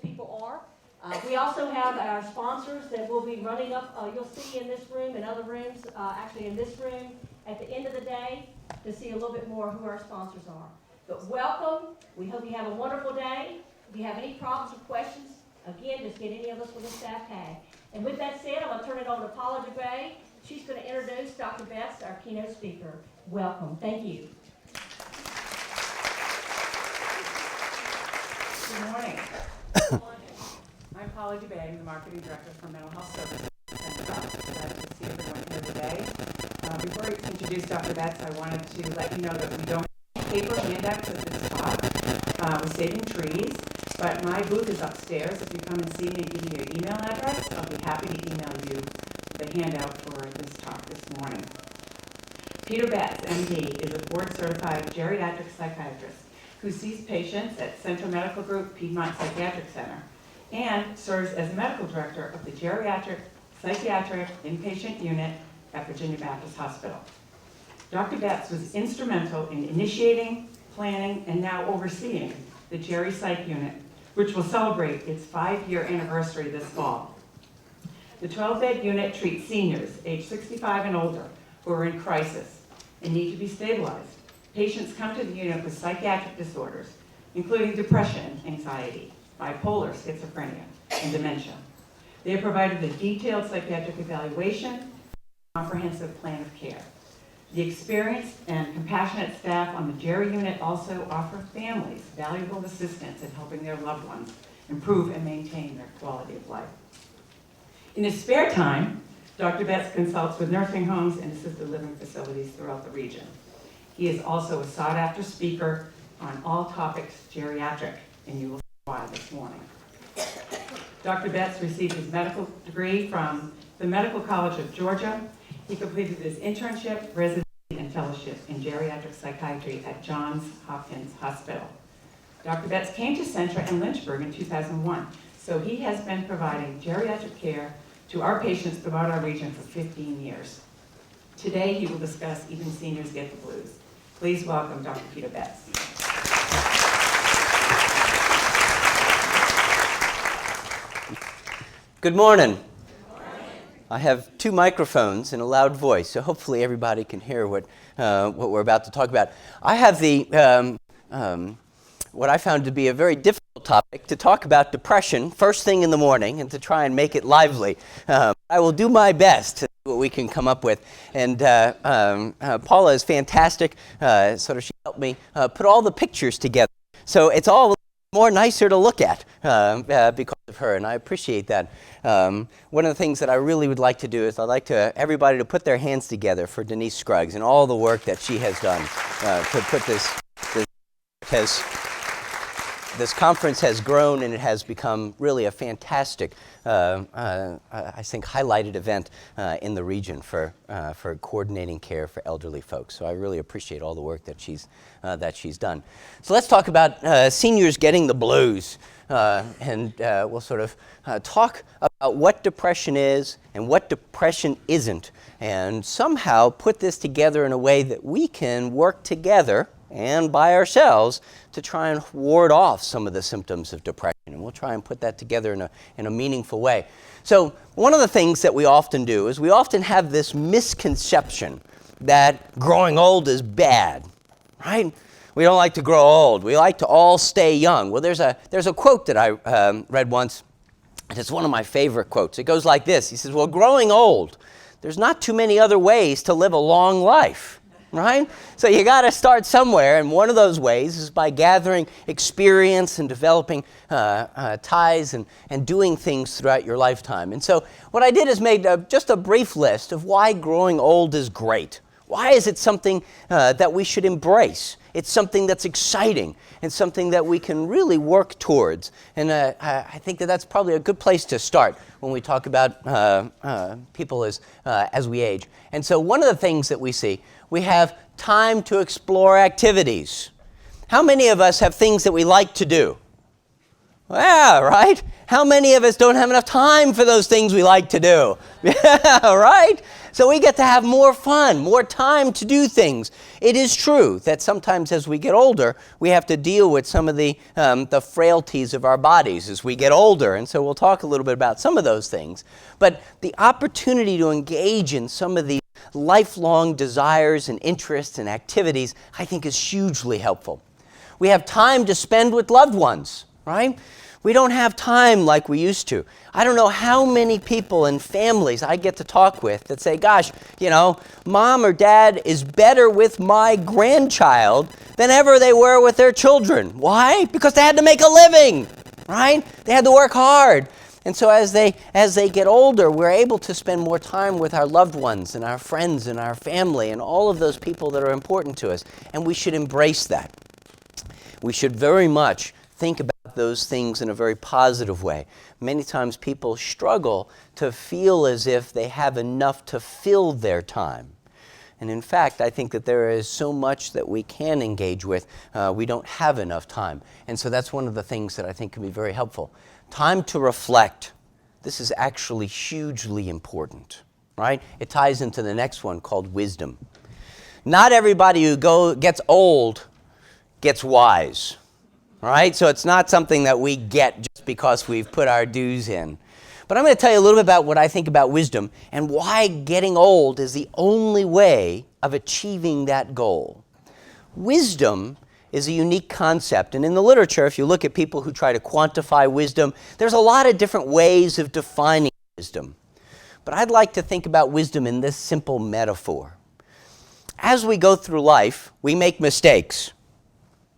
people are. We also have our sponsors that will be running up, you'll see in this room and other rooms, actually in this room, at the end of the day, to see a little bit more who our sponsors are. But welcome. We hope you have a wonderful day. If you have any problems or questions, again, just get any of us with a staff tag. And with that said, I'm going to turn it over to Paula DeBay. She's going to introduce Dr. Betz, our keynote speaker. Welcome. Thank you. Good morning. I'm Paula DeBay. I'm the Marketing Director for Mental Health Services. And glad to see everyone here today. Before I introduce Dr. Betz, I wanted to let you know that we don't have paper handouts at this talk. We're saving trees, but my booth is upstairs. If you come and see me and give me your email address, I'll be happy to email you the handout for this talk this morning. Peter Betz, MD, is a board-certified geriatric psychiatrist who sees patients at Central Medical Group Piedmont Psychiatric Center and serves as medical director of the Geriatric Psychiatric Inpatient Unit at Virginia Baptist Hospital. Dr. Betz was instrumental in initiating, planning, and now overseeing the Geri Psych Unit, which will celebrate its 5-year anniversary this fall. The 12-bed unit treats seniors aged 65 and older who are in crisis and need to be stabilized. Patients come to the unit with psychiatric disorders, including depression, anxiety, bipolar, schizophrenia, and dementia. They are provided a detailed psychiatric evaluation and a comprehensive plan of care. The experienced and compassionate staff on the Geri unit also offer families valuable assistance in helping their loved ones improve and maintain their quality of life. In his spare time, Dr. Betz consults with nursing homes and assisted living facilities throughout the region. He is also a sought-after speaker on all topics geriatric, and you will see why this morning. Dr. Betz received his medical degree from the Medical College of Georgia. He completed his internship, residency, and fellowship in geriatric psychiatry at Johns Hopkins Hospital. Dr. Betz came to Centra in Lynchburg in 2001, so he has been providing geriatric care to our patients throughout our region for 15 years. Today, he will discuss Even Seniors Get the Blues. Please welcome Dr. Peter Betz. Good morning. I have 2 microphones and a loud voice, so hopefully everybody can hear what we're about to talk about. I have what I found to be a very difficult topic to talk about depression first thing in the morning and to try and make it lively. I will do my best to see what we can come up with. And Paula is fantastic. She helped me put all the pictures together. So it's all more nicer to look at because of her, and I appreciate that. One of the things that I really would like to do is I'd like everybody to put their hands together for Denise Scruggs and all the work that she has done to put this conference has grown, and it has become really a fantastic, I think, highlighted event in the region for coordinating care for elderly folks. So I really appreciate all the work that she's done. So let's talk about seniors getting the blues, and we'll sort of talk about what depression is and what depression isn't, and somehow put this together in a way that we can work together and by ourselves to try and ward off some of the symptoms of depression. And we'll try and put that together in a meaningful way. So one of the things that we often do is we often have this misconception that growing old is bad, right? We don't like to grow old. We like to all stay young. Well, there's a quote that I read once, and it's one of my favorite quotes. It goes like this. He says, well, growing old, there's not too many other ways to live a long life. Right? So you got to start somewhere, and one of those ways is by gathering experience and developing ties and doing things throughout your lifetime. And so what I did is made just a brief list of why growing old is great. Why is it something that we should embrace? It's something that's exciting and something that we can really work towards. And I think that's probably a good place to start when we talk about people as we age. And so one of the things that we see, we have time to explore activities. How many of us have things that we like to do? Yeah, right? How many of us don't have enough time for those things we like to do? Yeah, right? So we get to have more fun, more time to do things. It is true that sometimes as we get older, we have to deal with some of the frailties of our bodies as we get older. And so we'll talk a little bit about some of those things. But the opportunity to engage in some of these lifelong desires and interests and activities, I think, is hugely helpful. We have time to spend with loved ones, right? We don't have time like we used to. I don't know how many people and families I get to talk with that say, gosh, mom or dad is better with my grandchild than ever they were with their children. Why? Because they had to make a living, right? They had to work hard. And so as they get older, we're able to spend more time with our loved ones and our friends and our family and all of those people that are important to us. And we should embrace that. We should very much think about those things in a very positive way. Many times people struggle to feel as if they have enough to fill their time. And in fact, I think that there is so much that we can engage with. We don't have enough time. And so that's one of the things that I think can be very helpful. Time to reflect. This is actually hugely important, right? It ties into the next one called wisdom. Not everybody who gets old gets wise. All right, so it's not something that we get just because we've put our dues in. But I'm going to tell you a little bit about what I think about wisdom and why getting old is the only way of achieving that goal. Wisdom is a unique concept, and in the literature, if you look at people who try to quantify wisdom, there's a lot of different ways of defining wisdom. But I'd like to think about wisdom in this simple metaphor. As we go through life, we make mistakes,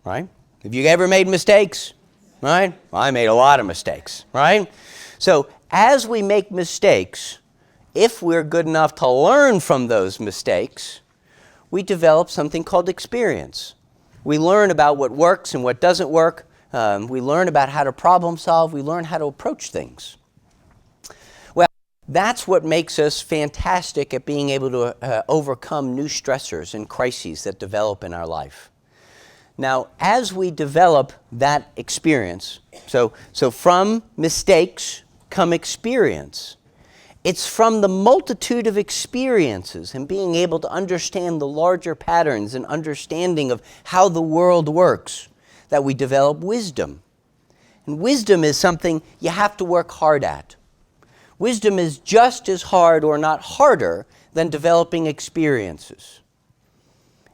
right? Have you ever made mistakes? Right? Well, I made a lot of mistakes, right? So as we make mistakes, if we're good enough to learn from those mistakes, we develop something called experience. We learn about what works and what doesn't work. We learn about how to problem solve. We learn how to approach things. Well, that's what makes us fantastic at being able to overcome new stressors and crises that develop in our life. Now, as we develop that experience, so from mistakes come experience. It's from the multitude of experiences and being able to understand the larger patterns and understanding of how the world works that we develop wisdom. And wisdom is something you have to work hard at. Wisdom is just as hard or not harder than developing experiences.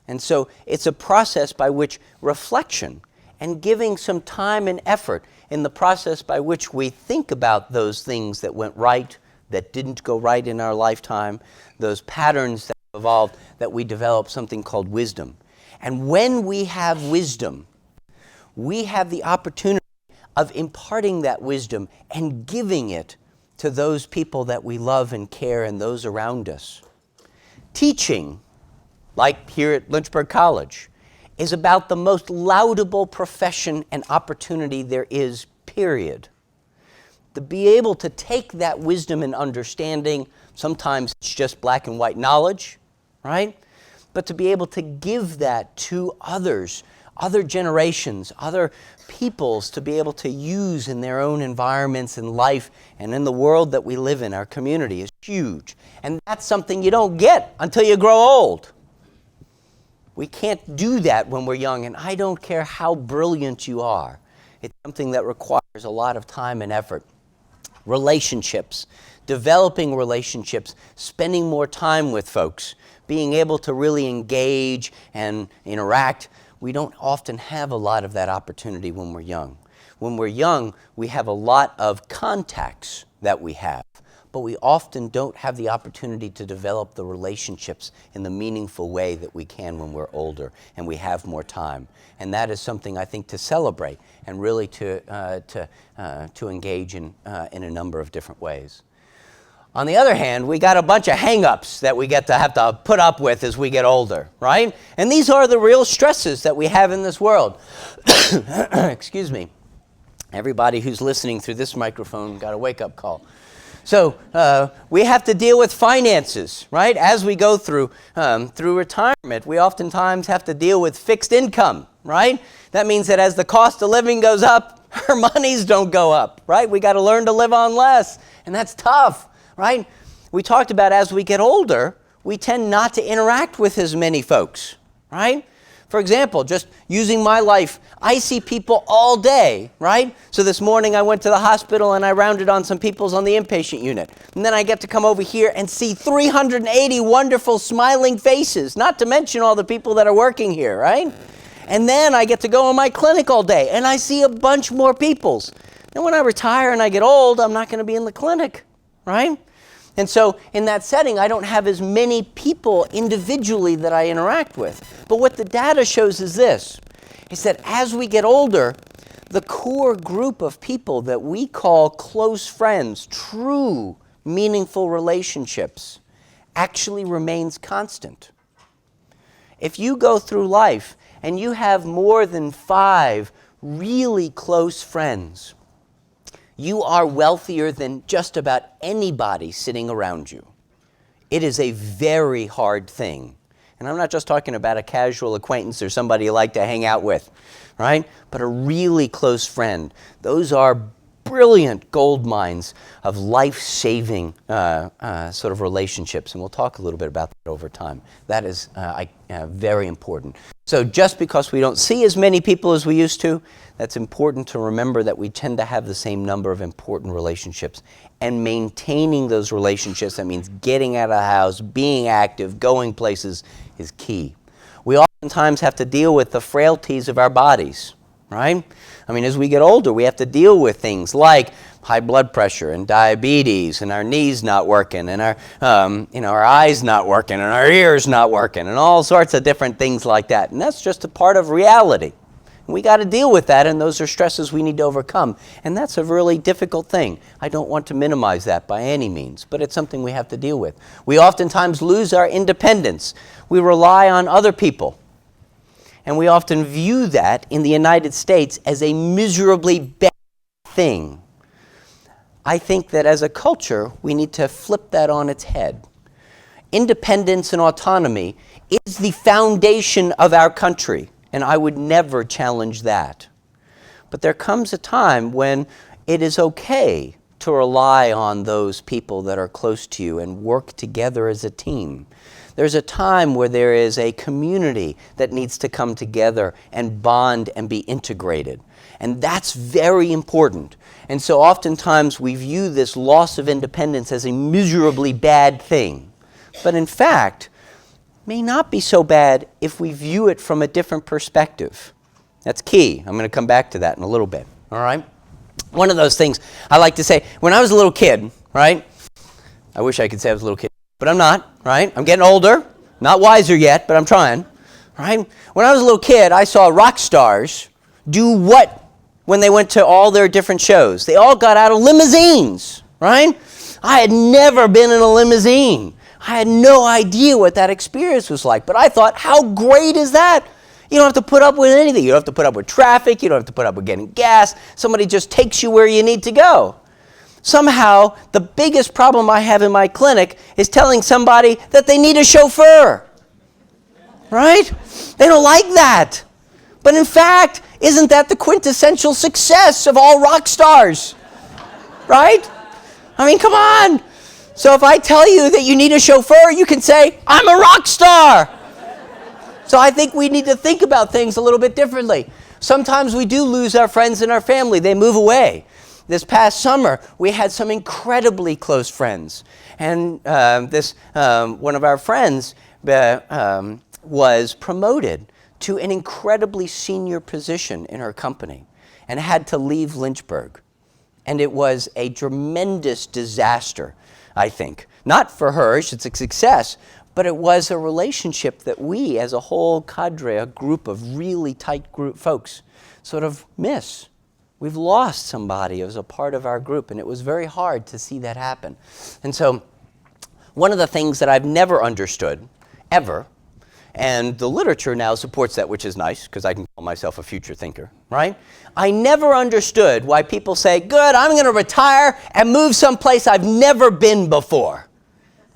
And so it's a process by which reflection and giving some time and effort in the process by which we think about those things that went right, that didn't go right in our lifetime, those patterns that evolved, that we develop something called wisdom. And when we have wisdom, we have the opportunity of imparting that wisdom and giving it to those people that we love and care and those around us. Teaching, like here at Lynchburg College, is about the most laudable profession and opportunity there is, period. To be able to take that wisdom and understanding, sometimes it's just black and white knowledge, right? But to be able to give that to others, other generations, other peoples, to be able to use in their own environments and life and in the world that we live in, our community, is huge. And that's something you don't get until you grow old. We can't do that when we're young, and I don't care how brilliant you are. It's something that requires a lot of time and effort. Relationships, developing relationships, spending more time with folks, being able to really engage and interact. We don't often have a lot of that opportunity when we're young. When we're young, we have a lot of contacts that we have, but we often don't have the opportunity to develop the relationships in the meaningful way that we can when we're older and we have more time. And that is something I think to celebrate and really to engage in a number of different ways. On the other hand, we got a bunch of hang-ups that we have to put up with as we get older, right? And these are the real stresses that we have in this world. Excuse me. Everybody who's listening through this microphone got a wake-up call. So we have to deal with finances, right? As we go through retirement, we oftentimes have to deal with fixed income, right? That means that as the cost of living goes up, our monies don't go up, right? We got to learn to live on less, and that's tough, right? We talked about as we get older, we tend not to interact with as many folks, right? For example, just using my life, I see people all day, right? So this morning I went to the hospital and I rounded on some people's on the inpatient unit. And then I get to come over here and see 380 wonderful smiling faces, not to mention all the people that are working here, right? And then I get to go in my clinic all day and I see a bunch more peoples. And when I retire and I get old, I'm not going to be in the clinic, right? And so in that setting, I don't have as many people individually that I interact with. But what the data shows is this, is that as we get older, the core group of people that we call close friends, true, meaningful relationships, actually remains constant. If you go through life and you have more than 5 really close friends, you are wealthier than just about anybody sitting around you. It is a very hard thing. And I'm not just talking about a casual acquaintance or somebody you like to hang out with, right? But a really close friend. Those are brilliant gold mines of life-saving sort of relationships. And we'll talk a little bit about that over time. That is very important. So just because we don't see as many people as we used to, that's important to remember that we tend to have the same number of important relationships. And maintaining those relationships, that means getting out of the house, being active, going places, is key. We oftentimes have to deal with the frailties of our bodies, right? I mean, as we get older, we have to deal with things like high blood pressure and diabetes and our knees not working and our eyes not working and our ears not working and all sorts of different things like that. And that's just a part of reality. We got to deal with that, and those are stresses we need to overcome. And that's a really difficult thing. I don't want to minimize that by any means, but it's something we have to deal with. We oftentimes lose our independence. We rely on other people. And we often view that in the United States as a miserably bad thing. I think that as a culture, we need to flip that on its head. Independence and autonomy is the foundation of our country. And I would never challenge that. But there comes a time when it is okay to rely on those people that are close to you and work together as a team. There's a time where there is a community that needs to come together and bond and be integrated. And that's very important. And so oftentimes we view this loss of independence as a miserably bad thing. But in fact, may not be so bad if we view it from a different perspective. That's key. I'm going to come back to that in a little bit, all right? One of those things I like to say, when I was a little kid, right? I wish I could say I was a little kid, but I'm not, right? I'm getting older, not wiser yet, but I'm trying, right? When I was a little kid, I saw rock stars do what when they went to all their different shows? They all got out of limousines, right? I had never been in a limousine. I had no idea what that experience was like, but I thought, how great is that? You don't have to put up with anything. You don't have to put up with traffic. You don't have to put up with getting gas. Somebody just takes you where you need to go. Somehow, the biggest problem I have in my clinic is telling somebody that they need a chauffeur, right? They don't like that. But in fact, isn't that the quintessential success of all rock stars, right? I mean, come on. So if I tell you that you need a chauffeur, you can say, I'm a rock star. So I think we need to think about things a little bit differently. Sometimes we do lose our friends and our family. They move away. This past summer, we had some incredibly close friends. And one of our friends was promoted to an incredibly senior position in her company and had to leave Lynchburg. And it was a tremendous disaster, I think. Not for her, it's a success, but it was a relationship that we, as a whole cadre, a group of really tight group folks, sort of miss. We've lost somebody as a part of our group, and it was very hard to see that happen. And so one of the things that I've never understood, ever, and the literature now supports that, which is nice, because I can call myself a future thinker, right? I never understood why people say, good, I'm going to retire and move someplace I've never been before,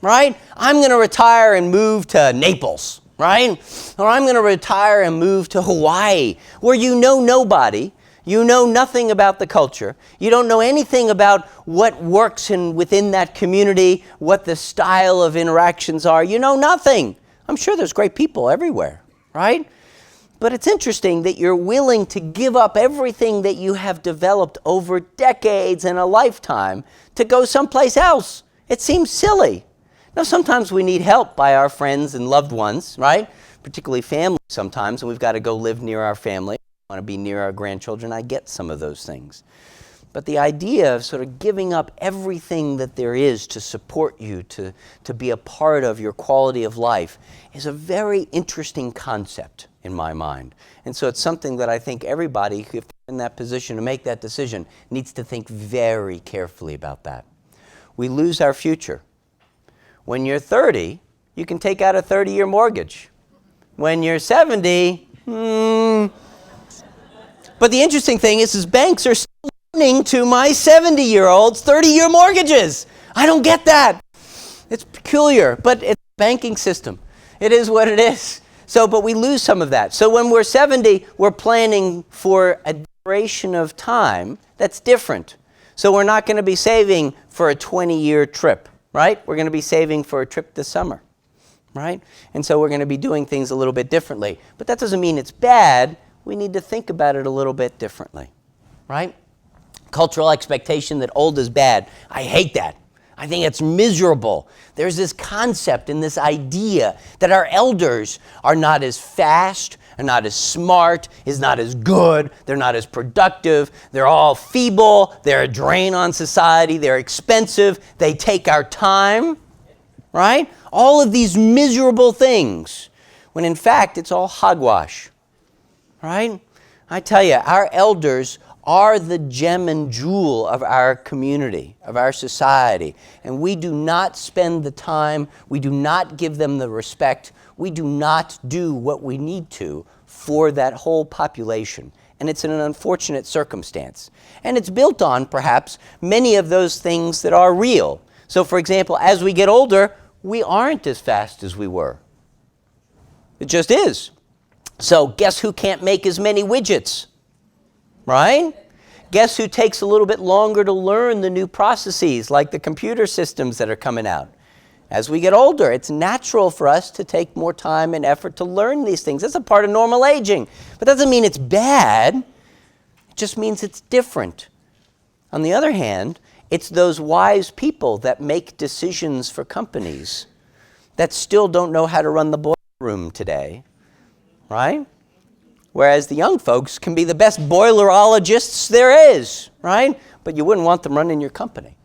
right? I'm going to retire and move to Naples, right? Or I'm going to retire and move to Hawaii, where you know nobody, You know nothing about the culture. You don't know anything about what works within that community, what the style of interactions are. You know nothing. I'm sure there's great people everywhere, right? But it's interesting that you're willing to give up everything that you have developed over decades and a lifetime to go someplace else. It seems silly. Now, sometimes we need help by our friends and loved ones, right? Particularly family sometimes, and we've got to go live near our family. We want to be near our grandchildren. I get some of those things. But the idea of sort of giving up everything that there is to support you, to be a part of your quality of life, is a very interesting concept in my mind. And so it's something that I think everybody, if they're in that position to make that decision, needs to think very carefully about that. We lose our future. When you're 30, you can take out a 30-year mortgage. When you're 70, But the interesting thing is banks are still loaning to my 70-year-olds 30-year mortgages. I don't get that. It's peculiar, but it's a banking system. It is what it is. But we lose some of that. So when we're 70, we're planning for a duration of time that's different. So we're not going to be saving for a 20-year trip, right? We're going to be saving for a trip this summer, right? And so we're going to be doing things a little bit differently. But that doesn't mean it's bad. We need to think about it a little bit differently, right? Cultural expectation that old is bad. I hate that. I think it's miserable. There's this concept and this idea that our elders are not as fast, are not as smart, is not as good, they're not as productive, they're all feeble, they're a drain on society, they're expensive, they take our time, right? All of these miserable things, when in fact it's all hogwash, right? I tell you, our elders are the gem and jewel of our community, of our society. And we do not spend the time, we do not give them the respect, we do not do what we need to for that whole population. And it's an unfortunate circumstance. And it's built on, perhaps, many of those things that are real. So, for example, as we get older, we aren't as fast as we were. It just is. So guess who can't make as many widgets? Right? Guess who takes a little bit longer to learn the new processes, like the computer systems that are coming out? As we get older, it's natural for us to take more time and effort to learn these things. That's a part of normal aging. But that doesn't mean it's bad. It just means it's different. On the other hand, it's those wise people that make decisions for companies that still don't know how to run the boiler room today, right? Whereas the young folks can be the best boilerologists there is, right? But you wouldn't want them running your company.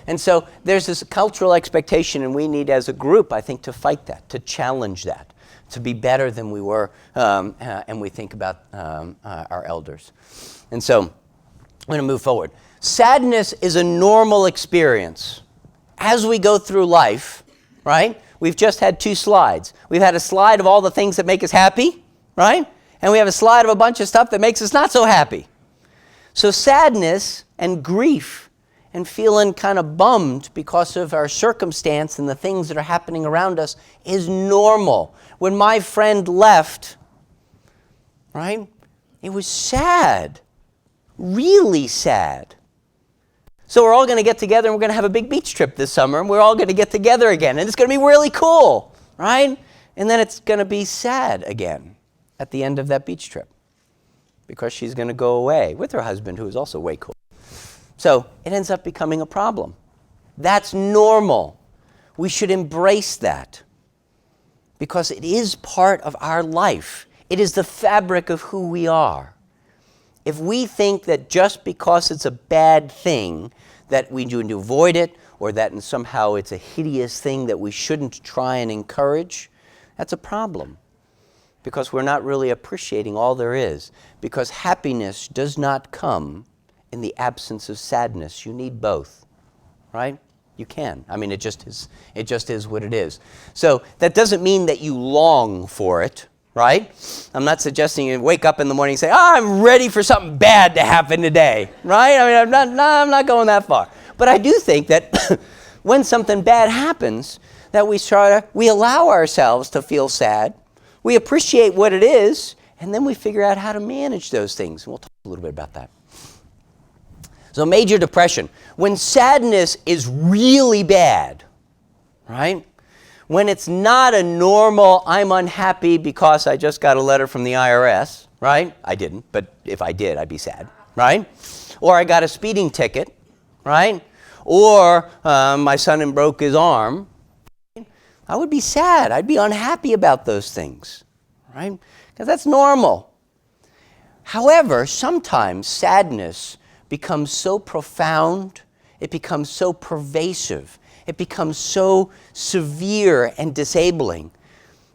And so there's this cultural expectation, and we need as a group, I think, to fight that, to challenge that, to be better than we were, and we think about our elders. And so I'm going to move forward. Sadness is a normal experience. As we go through life, right? We've just had 2 slides. We've had a slide of all the things that make us happy, right? And we have a slide of a bunch of stuff that makes us not so happy. So sadness and grief and feeling kind of bummed because of our circumstance and the things that are happening around us is normal. When my friend left, right, it was sad, really sad. So we're all going to get together and we're going to have a big beach trip this summer, and we're all going to get together again, and it's going to be really cool, right? And then it's going to be sad again at the end of that beach trip because she's going to go away with her husband, who is also way cool. So it ends up becoming a problem. That's normal. We should embrace that because it is part of our life. It is the fabric of who we are. If we think that just because it's a bad thing that we need to avoid it, or that somehow it's a hideous thing that we shouldn't try and encourage, that's a problem. Because we're not really appreciating all there is. Because happiness does not come in the absence of sadness. You need both, right? You can. I mean, it just is what it is. So that doesn't mean that you long for it, right? I'm not suggesting you wake up in the morning and say, I'm ready for something bad to happen today, right? I mean, I'm not going that far. But I do think that when something bad happens, that we allow ourselves to feel sad. We appreciate what it is, And then we figure out how to manage those things. And we'll talk a little bit about that. So major depression. When sadness is really bad, right? When it's not a normal, I'm unhappy because I just got a letter from the IRS, right? I didn't, but if I did, I'd be sad, right? Or I got a speeding ticket, right? Or my son broke his arm. I would be sad. I'd be unhappy about those things, right? Because that's normal. However, sometimes sadness becomes so profound, it becomes so pervasive, it becomes so severe and disabling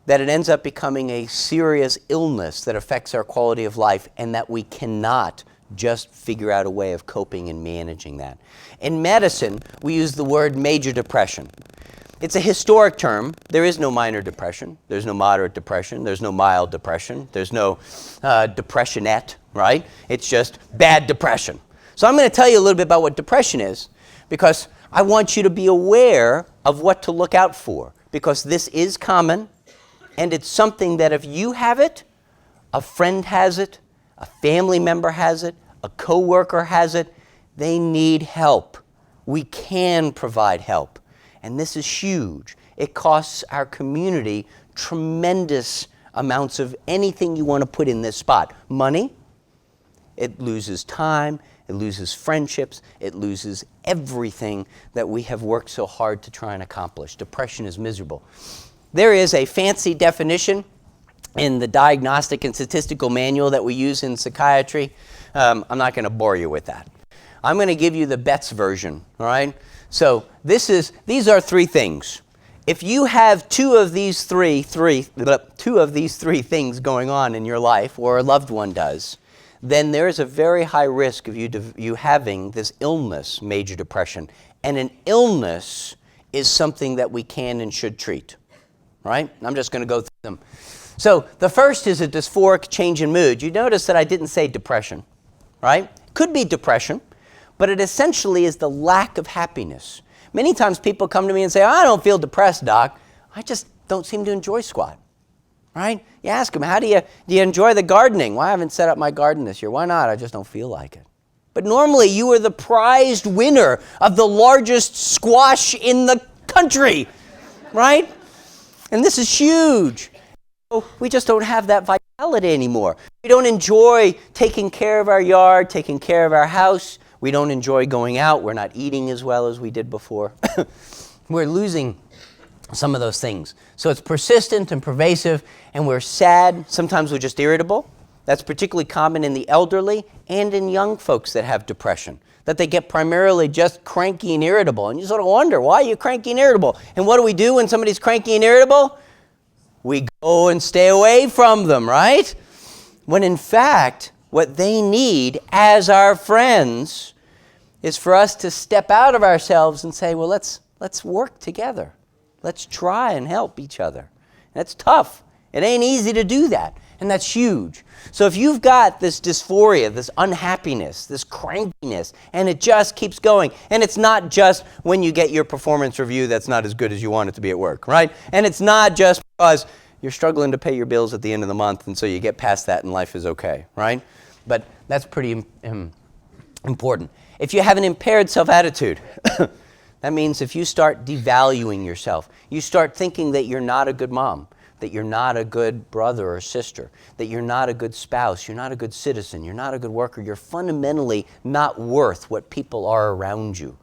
that it ends up becoming a serious illness that affects our quality of life, and that we cannot just figure out a way of coping and managing that. In medicine, we use the word major depression. It's a historic term. There is no minor depression. There's no moderate depression. There's no mild depression. There's no depressionette, right? It's just bad depression. So I'm going to tell you a little bit about what depression is, because I want you to be aware of what to look out for, because this is common, and it's something that if you have it, a friend has it, a family member has it, a coworker has it, they need help. We can provide help. And this is huge. It costs our community tremendous amounts of anything you want to put in this spot. Money, it loses time, it loses friendships, it loses everything that we have worked so hard to try and accomplish. Depression is miserable. There is a fancy definition in the diagnostic and statistical manual that we use in psychiatry. I'm not going to bore you with that. I'm going to give you the Betz version, all right? So these are three things. If you have two of these three things going on in your life, or a loved one does, then there is a very high risk of you having this illness, major depression. And an illness is something that we can and should treat, right? I'm just going to go through them. So the first is a dysphoric change in mood. You notice that I didn't say depression, right? Could be depression, but it essentially is the lack of happiness. Many times people come to me and say, I don't feel depressed, doc. I just don't seem to enjoy squat, right? You ask them, do you enjoy the gardening? Well, I haven't set up my garden this year. Why not? I just don't feel like it. But normally you are the prized winner of the largest squash in the country, right? And this is huge. We just don't have that vitality anymore. We don't enjoy taking care of our yard, taking care of our house. We don't enjoy going out. We're not eating as well as we did before. We're losing some of those things. So it's persistent and pervasive, and we're sad. Sometimes we're just irritable. That's particularly common in the elderly and in young folks that have depression, that they get primarily just cranky and irritable. And you sort of wonder, why are you cranky and irritable? And what do we do when somebody's cranky and irritable? We go and stay away from them, right? When in fact, what they need as our friends is for us to step out of ourselves and say, well, let's work together. Let's try and help each other. That's tough. It ain't easy to do that. And that's huge. So if you've got this dysphoria, this unhappiness, this crankiness, and it just keeps going, and it's not just when you get your performance review that's not as good as you want it to be at work, right? And it's not just because you're struggling to pay your bills at the end of the month, and so you get past that and life is okay, right? But that's pretty important. If you have an impaired self-attitude, that means if you start devaluing yourself, you start thinking that you're not a good mom, that you're not a good brother or sister, that you're not a good spouse, you're not a good citizen, you're not a good worker, you're fundamentally not worth what people are around you.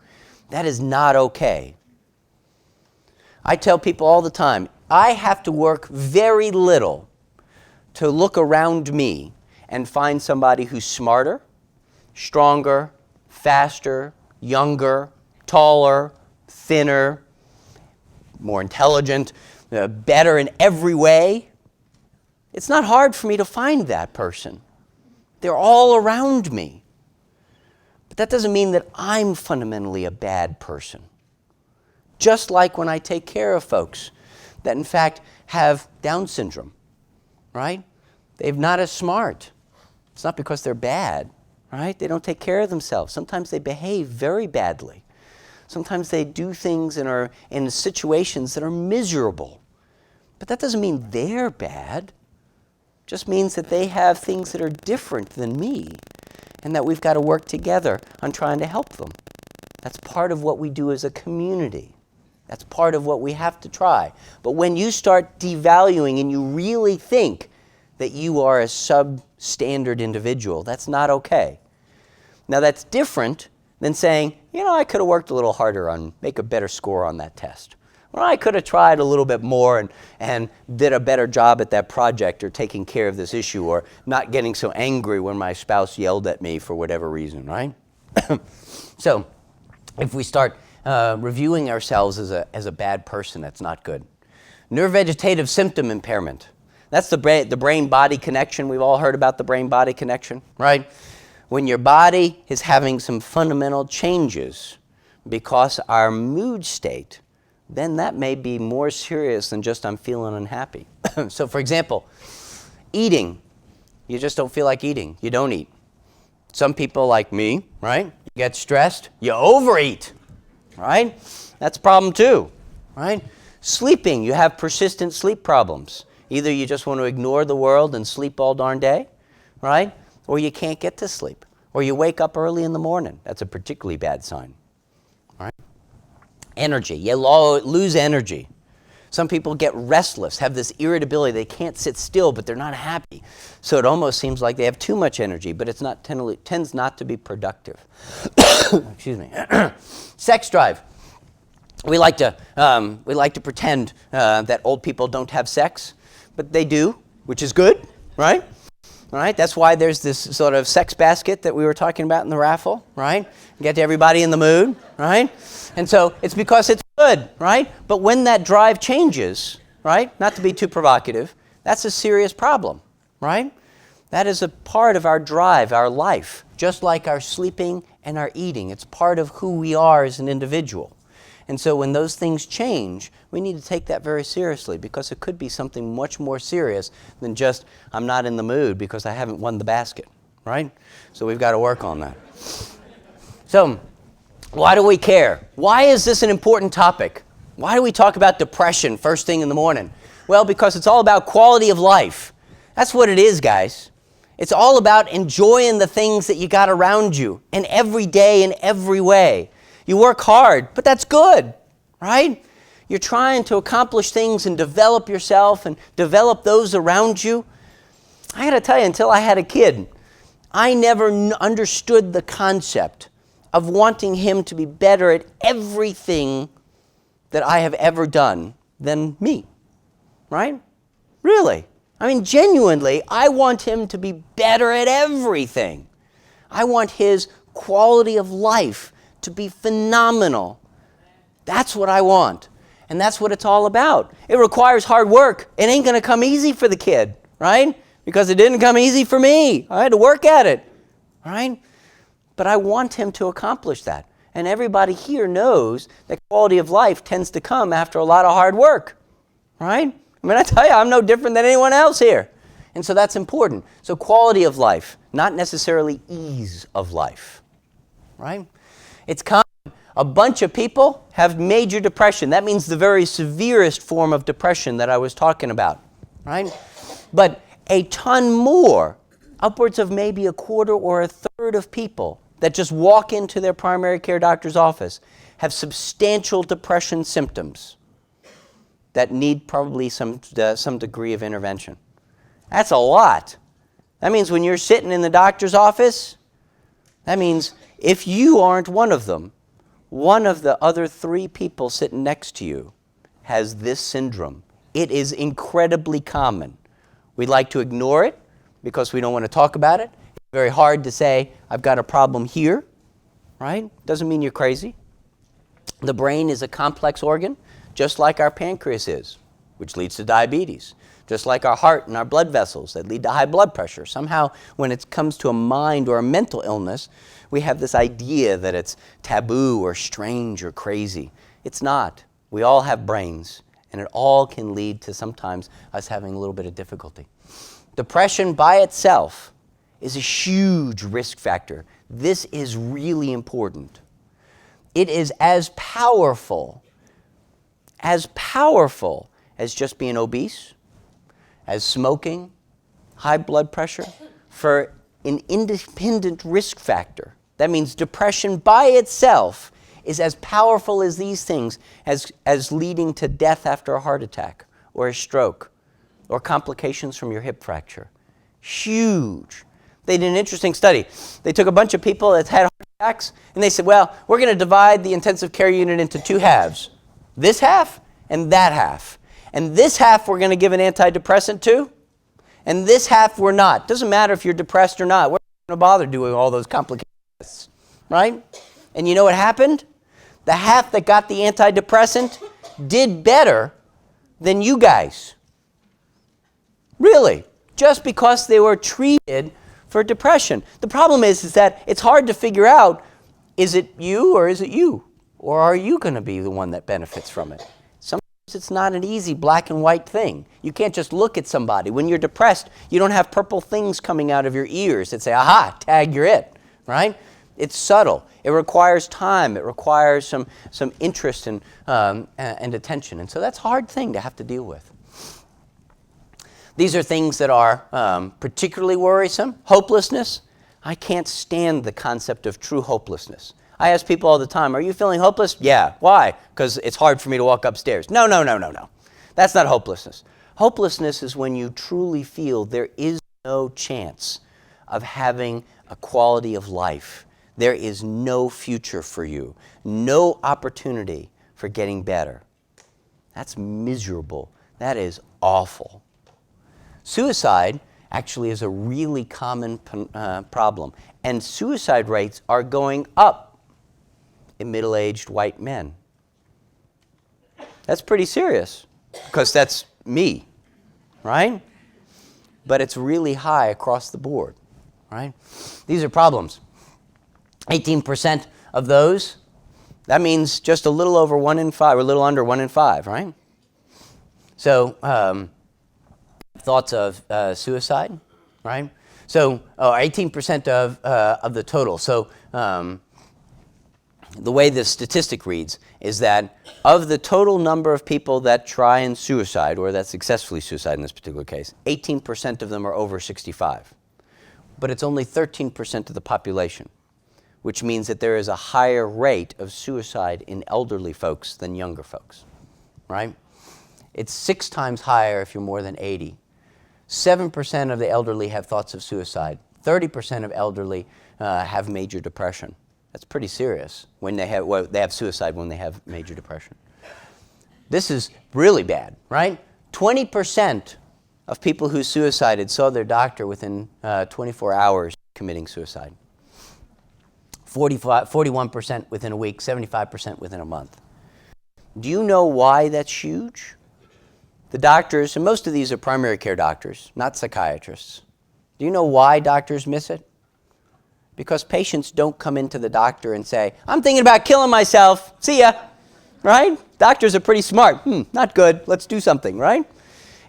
That is not okay. I tell people all the time, I have to work very little to look around me and find somebody who's smarter, stronger, faster, younger, taller, thinner, more intelligent, better in every way. It's not hard for me to find that person. They're all around me. But that doesn't mean that I'm fundamentally a bad person. Just like when I take care of folks that in fact have Down syndrome, right? They're not as smart. It's not because they're bad, right? They don't take care of themselves. Sometimes they behave very badly. Sometimes they do things and are in situations that are miserable. But that doesn't mean they're bad. just means that they have things that are different than me, and that we've got to work together on trying to help them. That's part of what we do as a community. That's part of what we have to try. But when you start devaluing and you really think that you are a substandard individual, that's not okay. Now that's different than saying, I could have worked a little harder on, make a better score on that test. Or I could have tried a little bit more and did a better job at that project or taking care of this issue or not getting so angry when my spouse yelled at me for whatever reason, right? So if we start reviewing ourselves as a bad person, that's not good. Neurovegetative symptom impairment. That's the brain-body connection. We've all heard about the brain-body connection, right? When your body is having some fundamental changes because our mood state, then that may be more serious than just I'm feeling unhappy. So for example, eating. You just don't feel like eating. You don't eat. Some people like me, right? You get stressed, you overeat, right? That's a problem too, right? Sleeping. You have persistent sleep problems. Either you just want to ignore the world and sleep all darn day, right? Or you can't get to sleep. Or you wake up early in the morning. That's a particularly bad sign, right? Energy. You lose energy. Some people get restless, have this irritability. They can't sit still, but they're not happy. So it almost seems like they have too much energy, but it's not tends not to be productive. Excuse me. Sex drive. We like to pretend that old people don't have sex, but they do, which is good, right? Right? That's why there's this sort of sex basket that we were talking about in the raffle, right? Get everybody in the mood, right? And so it's because it's good, right? But when that drive changes, right? Not to be too provocative, that's a serious problem, right? That is a part of our drive, our life, just like our sleeping and our eating. It's part of who we are as an individual. And so when those things change, we need to take that very seriously because it could be something much more serious than just, I'm not in the mood because I haven't won the basket, right? So we've got to work on that. So why do we care? Why is this an important topic? Why do we talk about depression first thing in the morning? Well, because it's all about quality of life. That's what it is, guys. It's all about enjoying the things that you got around you and every day in every way. You work hard, but that's good, right? You're trying to accomplish things and develop yourself and develop those around you. I got to tell you, until I had a kid, I never understood the concept of wanting him to be better at everything that I have ever done than me, right? Really. I mean, genuinely, I want him to be better at everything. I want his quality of life to be phenomenal. That's what I want. And that's what it's all about. It requires hard work. It ain't going to come easy for the kid, right? Because it didn't come easy for me. I had to work at it, right? But I want him to accomplish that. And everybody here knows that quality of life tends to come after a lot of hard work, right? I mean, I tell you, I'm no different than anyone else here. And so that's important. So quality of life, not necessarily ease of life, right? It's common. A bunch of people have major depression. That means the very severest form of depression that I was talking about, right? But a ton more, upwards of maybe a quarter or a third of people that just walk into their primary care doctor's office have substantial depression symptoms that need probably some degree of intervention. That's a lot. That means when you're sitting in the doctor's office, that means if you aren't one of them, one of the other 3 people sitting next to you has this syndrome. It is incredibly common. We like to ignore it because we don't want to talk about it. It's very hard to say, I've got a problem here, right? Doesn't mean you're crazy. The brain is a complex organ, just like our pancreas is, which leads to diabetes. Just like our heart and our blood vessels that lead to high blood pressure. Somehow, when it comes to a mind or a mental illness, we have this idea that it's taboo or strange or crazy. It's not. We all have brains, and it all can lead to sometimes us having a little bit of difficulty. Depression by itself is a huge risk factor. This is really important. It is as powerful as just being obese, as smoking, high blood pressure for an independent risk factor. That means depression by itself is as powerful as these things as leading to death after a heart attack or a stroke or complications from your hip fracture. Huge. They did an interesting study. They took a bunch of people that had heart attacks and they said, well, we're going to divide the intensive care unit into two halves. This half and that half. And this half we're going to give an antidepressant to, and this half we're not. Doesn't matter if you're depressed or not. We're not going to bother doing all those complications, right? And you know what happened? The half that got the antidepressant did better than you guys. Really, just because they were treated for depression. The problem is that it's hard to figure out, is it you or is it you? Or are you going to be the one that benefits from it? Sometimes it's not an easy black and white thing. You can't just look at somebody. When you're depressed, you don't have purple things coming out of your ears that say, aha, tag, you're it, right? It's subtle. It requires time. It requires some interest and attention. And so that's a hard thing to have to deal with. These are things that are particularly worrisome. Hopelessness. I can't stand the concept of true hopelessness. I ask people all the time, are you feeling hopeless? Yeah. Why? Because it's hard for me to walk upstairs. No. That's not hopelessness. Hopelessness is when you truly feel there is no chance of having a quality of life. There is no future for you, no opportunity for getting better. That's miserable. That is awful. Suicide actually is a really common problem, and suicide rates are going up in middle-aged white men. That's pretty serious, because that's me, right? But it's really high across the board, right? These are problems. 18% of those, that means just a little over 1 in 5, or a little under 1 in 5, right? So, thoughts of suicide, right? So, 18% of the total. So, the way the statistic reads is that of the total number of people that try and suicide, or that successfully suicide in this particular case, 18% of them are over 65. But it's only 13% of the population, which means that there is a higher rate of suicide in elderly folks than younger folks, right? It's 6 times higher if you're more than 80. 7% of the elderly have thoughts of suicide. 30% of elderly have major depression. That's pretty serious when they have suicide when they have major depression. This is really bad, right? 20% of people who suicided saw their doctor within 24 hours committing suicide. 41% within a week, 75% within a month. Do you know why that's huge? The doctors, and most of these are primary care doctors, not psychiatrists. Do you know why doctors miss it? Because patients don't come into the doctor and say, I'm thinking about killing myself, see ya, right? Doctors are pretty smart. Not good, let's do something, right?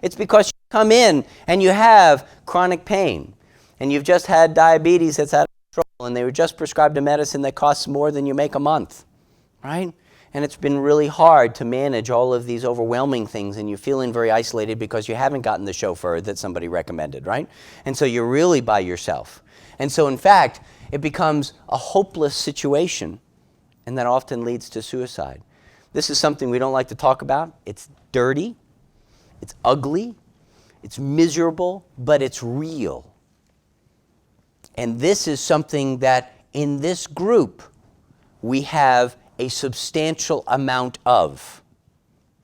It's because you come in and you have chronic pain, and you've just had diabetes that's out of control, and they were just prescribed a medicine that costs more than you make a month, right? And it's been really hard to manage all of these overwhelming things, and you're feeling very isolated because you haven't gotten the chauffeur that somebody recommended, right? And so you're really by yourself. And so, in fact, it becomes a hopeless situation, and that often leads to suicide. This is something we don't like to talk about. It's dirty, it's ugly, it's miserable, but it's real. And this is something that in this group we have a substantial amount of.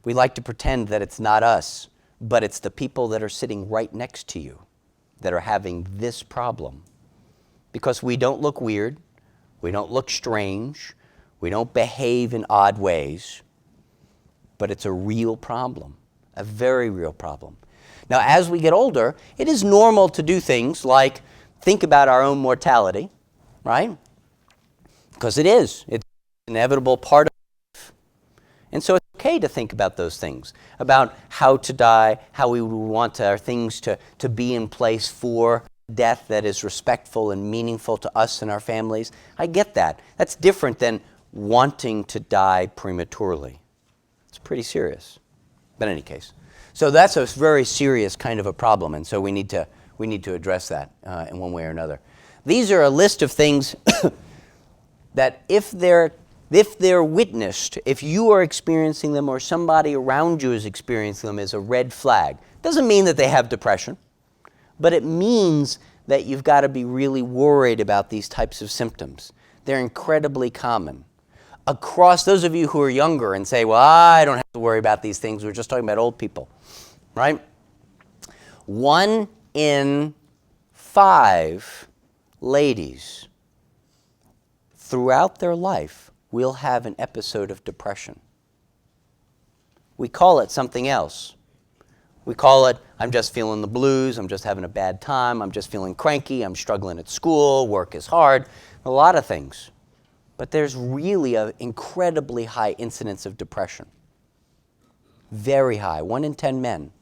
We like to pretend that it's not us, but it's the people that are sitting right next to you that are having this problem. Because we don't look weird, we don't look strange, we don't behave in odd ways, but it's a real problem, a very real problem. Now, as we get older, it is normal to do things like think about our own mortality, right? Because it is. It's an inevitable part of life. And so it's okay to think about those things, about how to die, how we would want our things to be in place for death that is respectful and meaningful to us and our families. I get that. That's different than wanting to die prematurely. It's pretty serious. But in any case. So that's a very serious kind of a problem, and so we need to we need to address that in one way or another. These are a list of things that if they're witnessed, if you are experiencing them or somebody around you is experiencing them, is a red flag. Doesn't mean that they have depression, but it means that you've got to be really worried about these types of symptoms. They're incredibly common. Across those of you who are younger and say, well, I don't have to worry about these things, we're just talking about old people, right? 1 in 5 ladies throughout their life will have an episode of depression. We call it something else. We call it, I'm just feeling the blues, I'm just having a bad time, I'm just feeling cranky, I'm struggling at school, work is hard, a lot of things. But there's really an incredibly high incidence of depression. Very high, 1 in 10 men.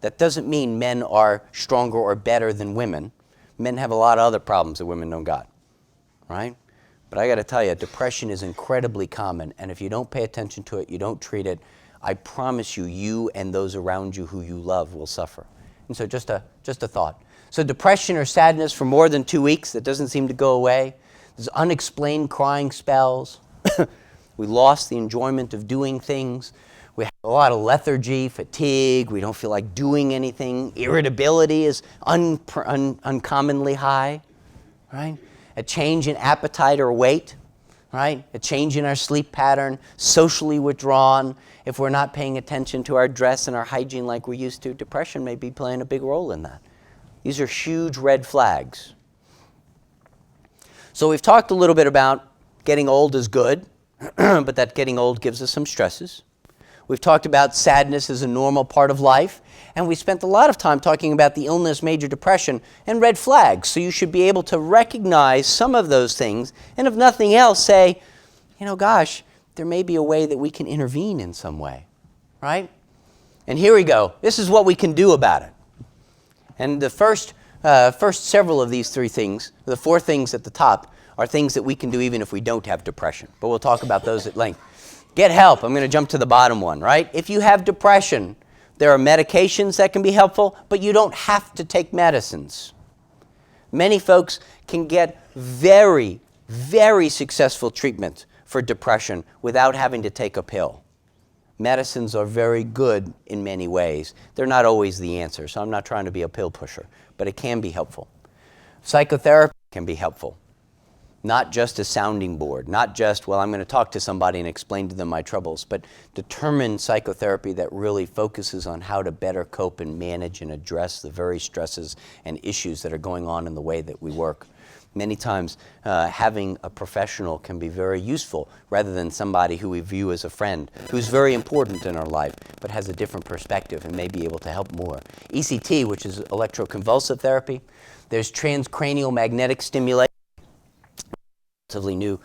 That doesn't mean men are stronger or better than women. Men have a lot of other problems that women don't got, right? But I got to tell you, depression is incredibly common, and if you don't pay attention to it, you don't treat it, I promise you, you and those around you who you love will suffer. And so just a thought. So depression or sadness for more than 2 weeks that doesn't seem to go away. There's unexplained crying spells. We lost the enjoyment of doing things. We have a lot of lethargy, fatigue. We don't feel like doing anything. Irritability is uncommonly high, right? A change in appetite or weight, right? A change in our sleep pattern, socially withdrawn. If we're not paying attention to our dress and our hygiene like we used to, depression may be playing a big role in that. These are huge red flags. So we've talked a little bit about getting old is good, but that getting old gives us some stresses. We've talked about sadness as a normal part of life, and we spent a lot of time talking about the illness, major depression, and red flags. So you should be able to recognize some of those things, and if nothing else, say, gosh, there may be a way that we can intervene in some way, right? And here we go. This is what we can do about it. And the first several of these 3 things, the 4 things at the top, are things that we can do even if we don't have depression. But we'll talk about those at length. Get help. I'm going to jump to the bottom one, right? If you have depression, there are medications that can be helpful, but you don't have to take medicines. Many folks can get very, very successful treatment for depression without having to take a pill. Medicines are very good in many ways. They're not always the answer, so I'm not trying to be a pill pusher, but it can be helpful. Psychotherapy can be helpful. Not just a sounding board, not just, well, I'm going to talk to somebody and explain to them my troubles, but determined psychotherapy that really focuses on how to better cope and manage and address the very stresses and issues that are going on in the way that we work. Many times, having a professional can be very useful rather than somebody who we view as a friend, who's very important in our life, but has a different perspective and may be able to help more. ECT, which is electroconvulsive therapy. There's transcranial magnetic stimulation. Relatively new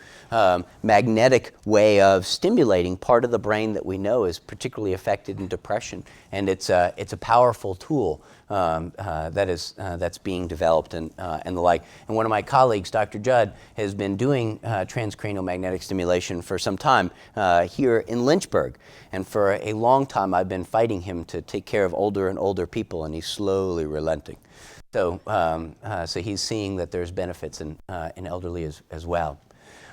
magnetic way of stimulating part of the brain that we know is particularly affected in depression, and it's a powerful tool that's being developed and the like. And one of my colleagues, Dr. Judd, has been doing transcranial magnetic stimulation for some time here in Lynchburg, and for a long time I've been fighting him to take care of older and older people, and he's slowly relenting. So he's seeing that there's benefits in elderly as well.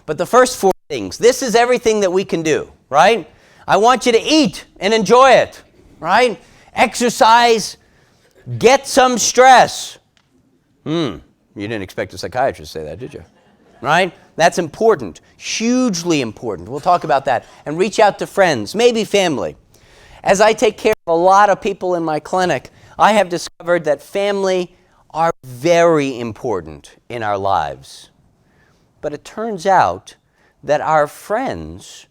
But the first 4 things, this is everything that we can do, right? I want you to eat and enjoy it, right? Exercise, get some stress. You didn't expect a psychiatrist to say that, did you? Right? That's important, hugely important. We'll talk about that. And reach out to friends, maybe family. As I take care of a lot of people in my clinic, I have discovered that family are very important in our lives. But it turns out that our friends,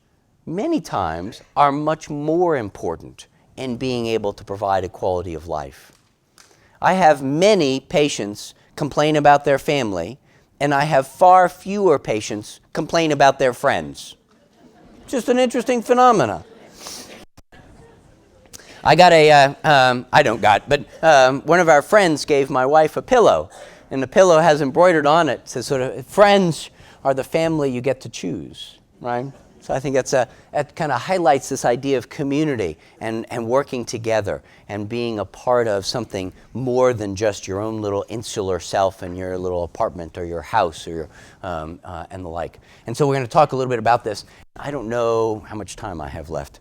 many times, are much more important in being able to provide a quality of life. I have many patients complain about their family, and I have far fewer patients complain about their friends. Just an interesting phenomenon. One of our friends gave my wife a pillow, and the pillow has embroidered on it, says sort of, friends are the family you get to choose, right? So I think that kind of highlights this idea of community and working together and being a part of something more than just your own little insular self and your little apartment or your house or and the like. And so we're going to talk a little bit about this. I don't know how much time I have left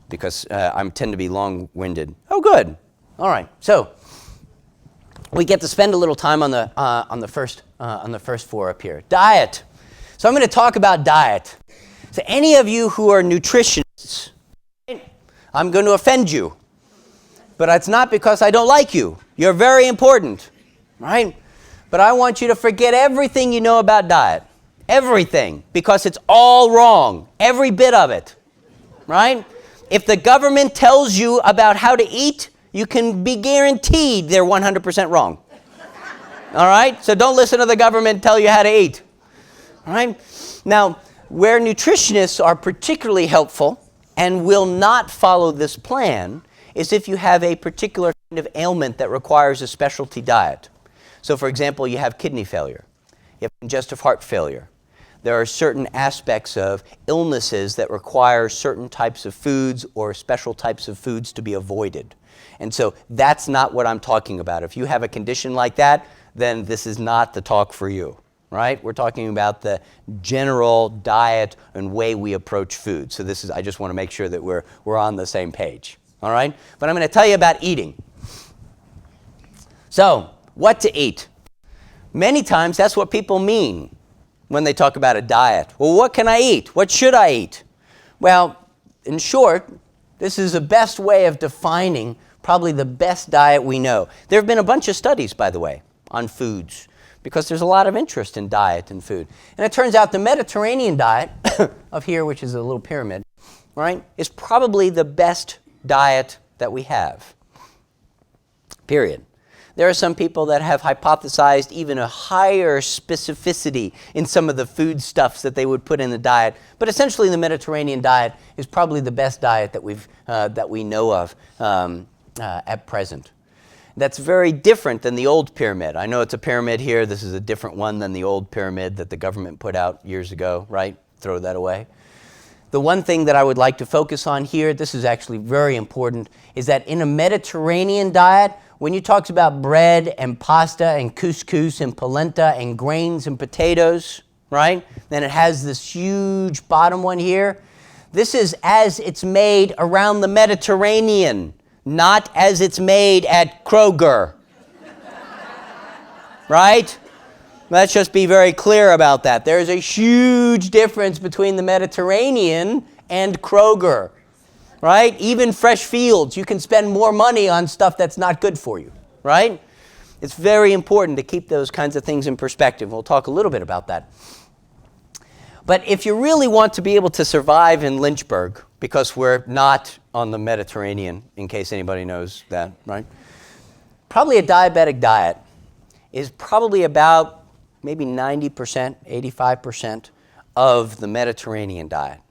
because I tend to be long-winded. Oh, good. All right. So we get to spend a little time on the first four up here. Diet. So I'm going to talk about diet. So any of you who are nutritionists, I'm going to offend you. But it's not because I don't like you. You're very important, right? But I want you to forget everything you know about diet. Everything. Because it's all wrong. Every bit of it, right? If the government tells you about how to eat, you can be guaranteed they're 100% wrong. All right? So don't listen to the government tell you how to eat. All right? Now, where nutritionists are particularly helpful and will not follow this plan is if you have a particular kind of ailment that requires a specialty diet. So, for example, you have kidney failure. You have congestive heart failure. There are certain aspects of illnesses that require certain types of foods or special types of foods to be avoided. And so that's not what I'm talking about. If you have a condition like that, then this is not the talk for you, right? We're talking about the general diet and way we approach food. So I just want to make sure that we're on the same page, all right? But I'm going to tell you about eating. So, what to eat? Many times that's what people mean when they talk about a diet. Well, what can I eat? What should I eat? Well, in short, this is the best way of defining probably the best diet we know. There have been a bunch of studies, by the way, on foods, because there's a lot of interest in diet and food. And it turns out the Mediterranean diet of here, which is a little pyramid, right, is probably the best diet that we have, period. There are some people that have hypothesized even a higher specificity in some of the foodstuffs that they would put in the diet. But essentially, the Mediterranean diet is probably the best diet that we know of at present. That's very different than the old pyramid. I know it's a pyramid here. This is a different one than the old pyramid that the government put out years ago, right? Throw that away. The one thing that I would like to focus on here, this is actually very important, is that in a Mediterranean diet, when you talk about bread and pasta and couscous and polenta and grains and potatoes, right? Then it has this huge bottom one here. This is as it's made around the Mediterranean, not as it's made at Kroger. Right? Let's just be very clear about that. There's a huge difference between the Mediterranean and Kroger. Right? Even fresh fields, you can spend more money on stuff that's not good for you, right? It's very important to keep those kinds of things in perspective. We'll talk a little bit about that. But if you really want to be able to survive in Lynchburg, because we're not on the Mediterranean, in case anybody knows that, right? Probably a diabetic diet is probably about maybe 90%, 85% of the Mediterranean diet.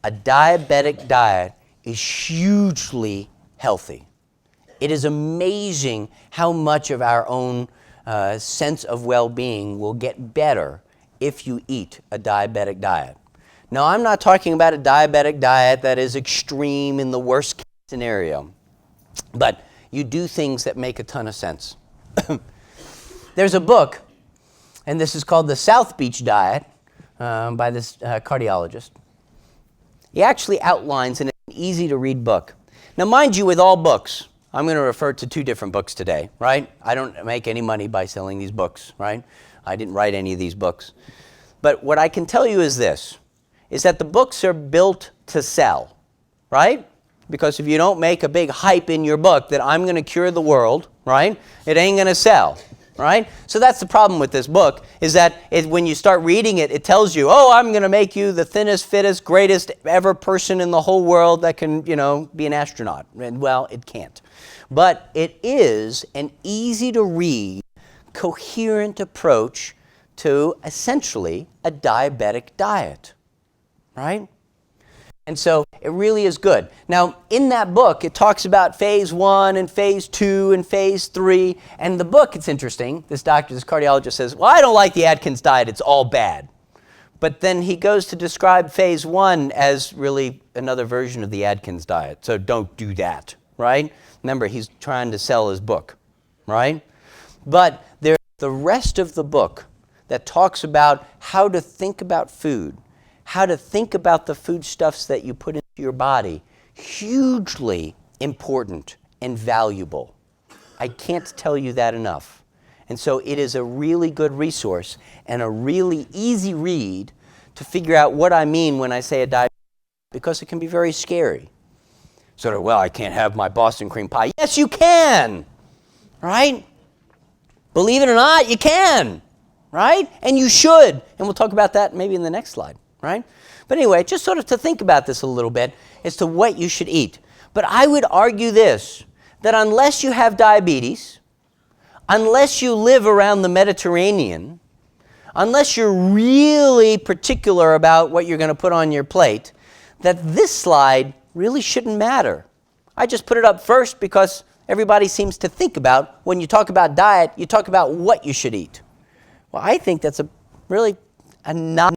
A diabetic diet is hugely healthy. It is amazing how much of our own sense of well-being will get better if you eat a diabetic diet. Now, I'm not talking about a diabetic diet that is extreme in the worst case scenario, but you do things that make a ton of sense. There's a book, and this is called The South Beach Diet by this cardiologist. He actually outlines in an easy-to-read book. Now, mind you, with all books, I'm going to refer to two different books today, right? I don't make any money by selling these books, right? I didn't write any of these books. But what I can tell you is this, is that the books are built to sell, right? Because if you don't make a big hype in your book that I'm going to cure the world, right, it ain't going to sell. Right? So that's the problem with this book, is that when you start reading it, it tells you, oh, I'm going to make you the thinnest, fittest, greatest ever person in the whole world that can, be an astronaut. And, well, it can't. But it is an easy-to-read, coherent approach to essentially a diabetic diet. Right? And so it really is good. Now, in that book, it talks about phase 1 and phase 2 and phase 3. And the book, it's interesting, this cardiologist says, well, I don't like the Atkins diet. It's all bad. But then he goes to describe phase 1 as really another version of the Atkins diet. So don't do that, right? Remember, he's trying to sell his book, right? But there's the rest of the book that talks about how to think about food, how to think about the foodstuffs that you put into your body. Hugely important and valuable. I can't tell you that enough. And so it is a really good resource and a really easy read to figure out what I mean when I say a diet, because it can be very scary. Sort of, well, I can't have my Boston cream pie. Yes, you can, right? Believe it or not, you can, right? And you should. And we'll talk about that maybe in the next slide, right? But anyway, just sort of to think about this a little bit as to what you should eat. But I would argue this, that unless you have diabetes, unless you live around the Mediterranean, unless you're really particular about what you're going to put on your plate, that this slide really shouldn't matter. I just put it up first because everybody seems to think about, when you talk about diet, you talk about what you should eat. Well, I think that's a not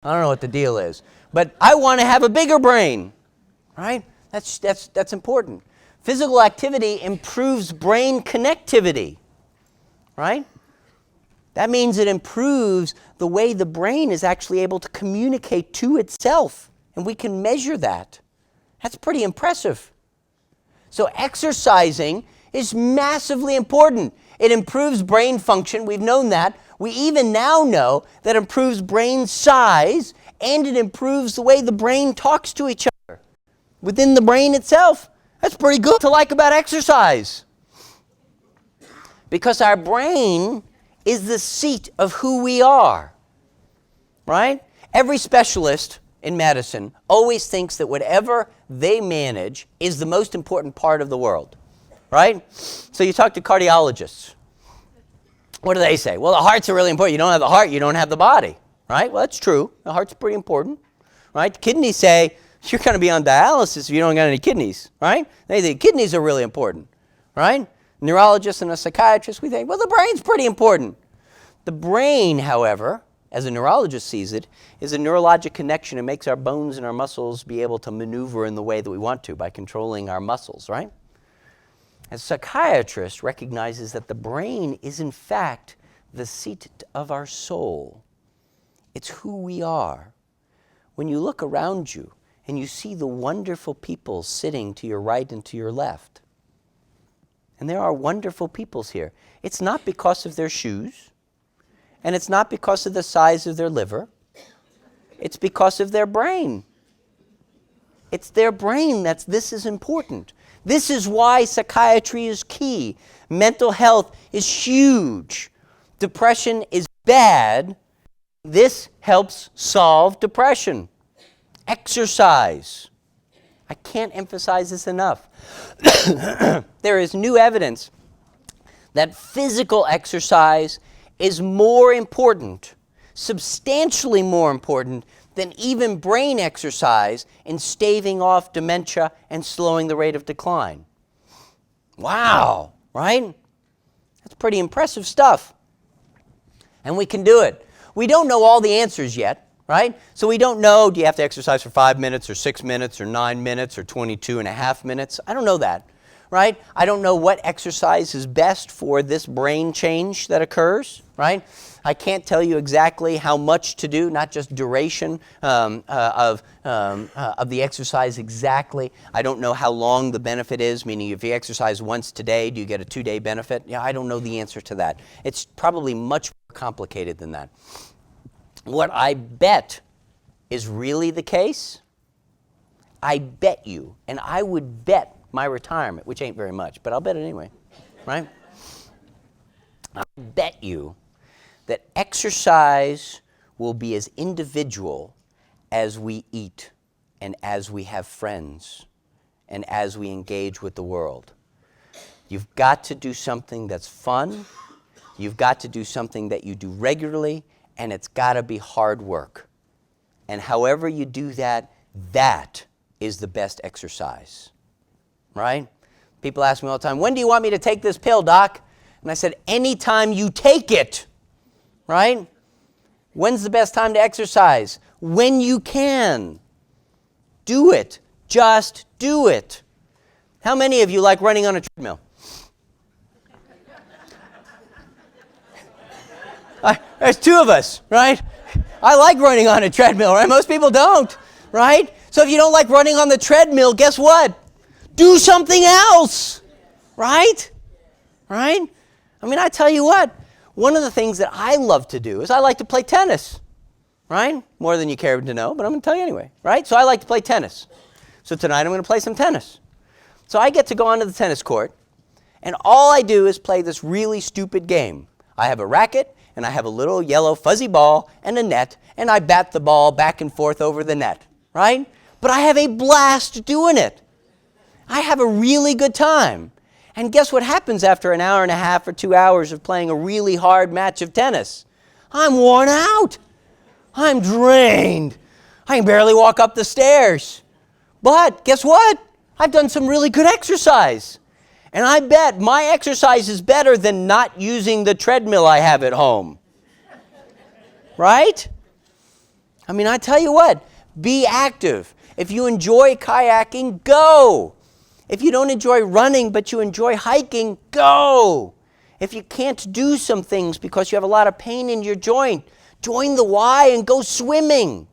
I don't know what the deal is. But I want to have a bigger brain, right? That's important. Physical activity improves brain connectivity, right? That means it improves the way the brain is actually able to communicate to itself, and we can measure that. That's pretty impressive. So exercising is massively important. It improves brain function. We've known that. We even now know that it improves brain size, and it improves the way the brain talks to each other within the brain itself. That's pretty good to like about exercise. Because our brain is the seat of who we are, right? Every specialist in medicine always thinks that whatever they manage is the most important part of the world, right? So you talk to cardiologists. What do they say? Well, the heart's really important. You don't have the heart, you don't have the body, right? Well, that's true. The heart's pretty important, right? Kidneys say, you're going to be on dialysis if you don't got any kidneys, right? They think kidneys are really important, right? Neurologists and a psychiatrist, we think, well, the brain's pretty important. The brain, however, as a neurologist sees it, is a neurologic connection. It makes our bones and our muscles be able to maneuver in the way that we want to by controlling our muscles, right? A psychiatrist recognizes that the brain is, in fact, the seat of our soul. It's who we are. When you look around you and you see the wonderful people sitting to your right and to your left, and there are wonderful peoples here, it's not because of their shoes, and it's not because of the size of their liver. It's because of their brain. It's their brain this is important. This is why psychiatry is key. Mental health is huge. Depression is bad. This helps solve depression. Exercise. I can't emphasize this enough. There is new evidence that physical exercise is more important, substantially more important than even brain exercise in staving off dementia and slowing the rate of decline. Wow, right? That's pretty impressive stuff. And we can do it. We don't know all the answers yet, right? So we don't know, do you have to exercise for 5 minutes or 6 minutes or 9 minutes or 22 and a half minutes? I don't know that, right? I don't know what exercise is best for this brain change that occurs, right? I can't tell you exactly how much to do, not just duration of the exercise exactly. I don't know how long the benefit is, meaning if you exercise once today, do you get a 2-day benefit? Yeah, I don't know the answer to that. It's probably much more complicated than that. What I bet is really the case, I bet you, and I would bet my retirement, which ain't very much, but I'll bet it anyway, right? I bet you that exercise will be as individual as we eat and as we have friends and as we engage with the world. You've got to do something that's fun. You've got to do something that you do regularly, and it's got to be hard work. And however you do that, that is the best exercise, right? People ask me all the time, when do you want me to take this pill, doc? And I said, anytime you take it, right? When's the best time to exercise? When you can. Do it. Just do it. How many of you like running on a treadmill? There's 2 of us, right? I like running on a treadmill, right? Most people don't, right? So if you don't like running on the treadmill, guess what? Do something else, right? Right? I mean, I tell you what, one of the things that I love to do is I like to play tennis, right? More than you care to know, but I'm going to tell you anyway, right? So I like to play tennis. So tonight I'm going to play some tennis. So I get to go onto the tennis court, and all I do is play this really stupid game. I have a racket, and I have a little yellow fuzzy ball and a net, and I bat the ball back and forth over the net, right? But I have a blast doing it. I have a really good time. And guess what happens after an hour and a half or 2 hours of playing a really hard match of tennis? I'm worn out. I'm drained. I can barely walk up the stairs. But guess what? I've done some really good exercise. And I bet my exercise is better than not using the treadmill I have at home. Right? I mean, I tell you what, be active. If you enjoy kayaking, go. If you don't enjoy running, but you enjoy hiking, go. If you can't do some things because you have a lot of pain in your joint, join the Y and go swimming.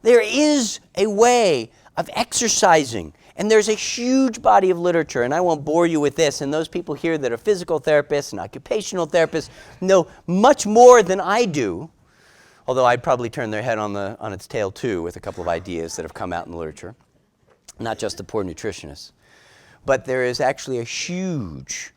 There is a way of exercising, and there's a huge body of literature, and I won't bore you with this, and those people here that are physical therapists and occupational therapists know much more than I do, although I'd probably turn their head on its tail too with a couple of ideas that have come out in the literature, not just the poor nutritionists. But there is actually a huge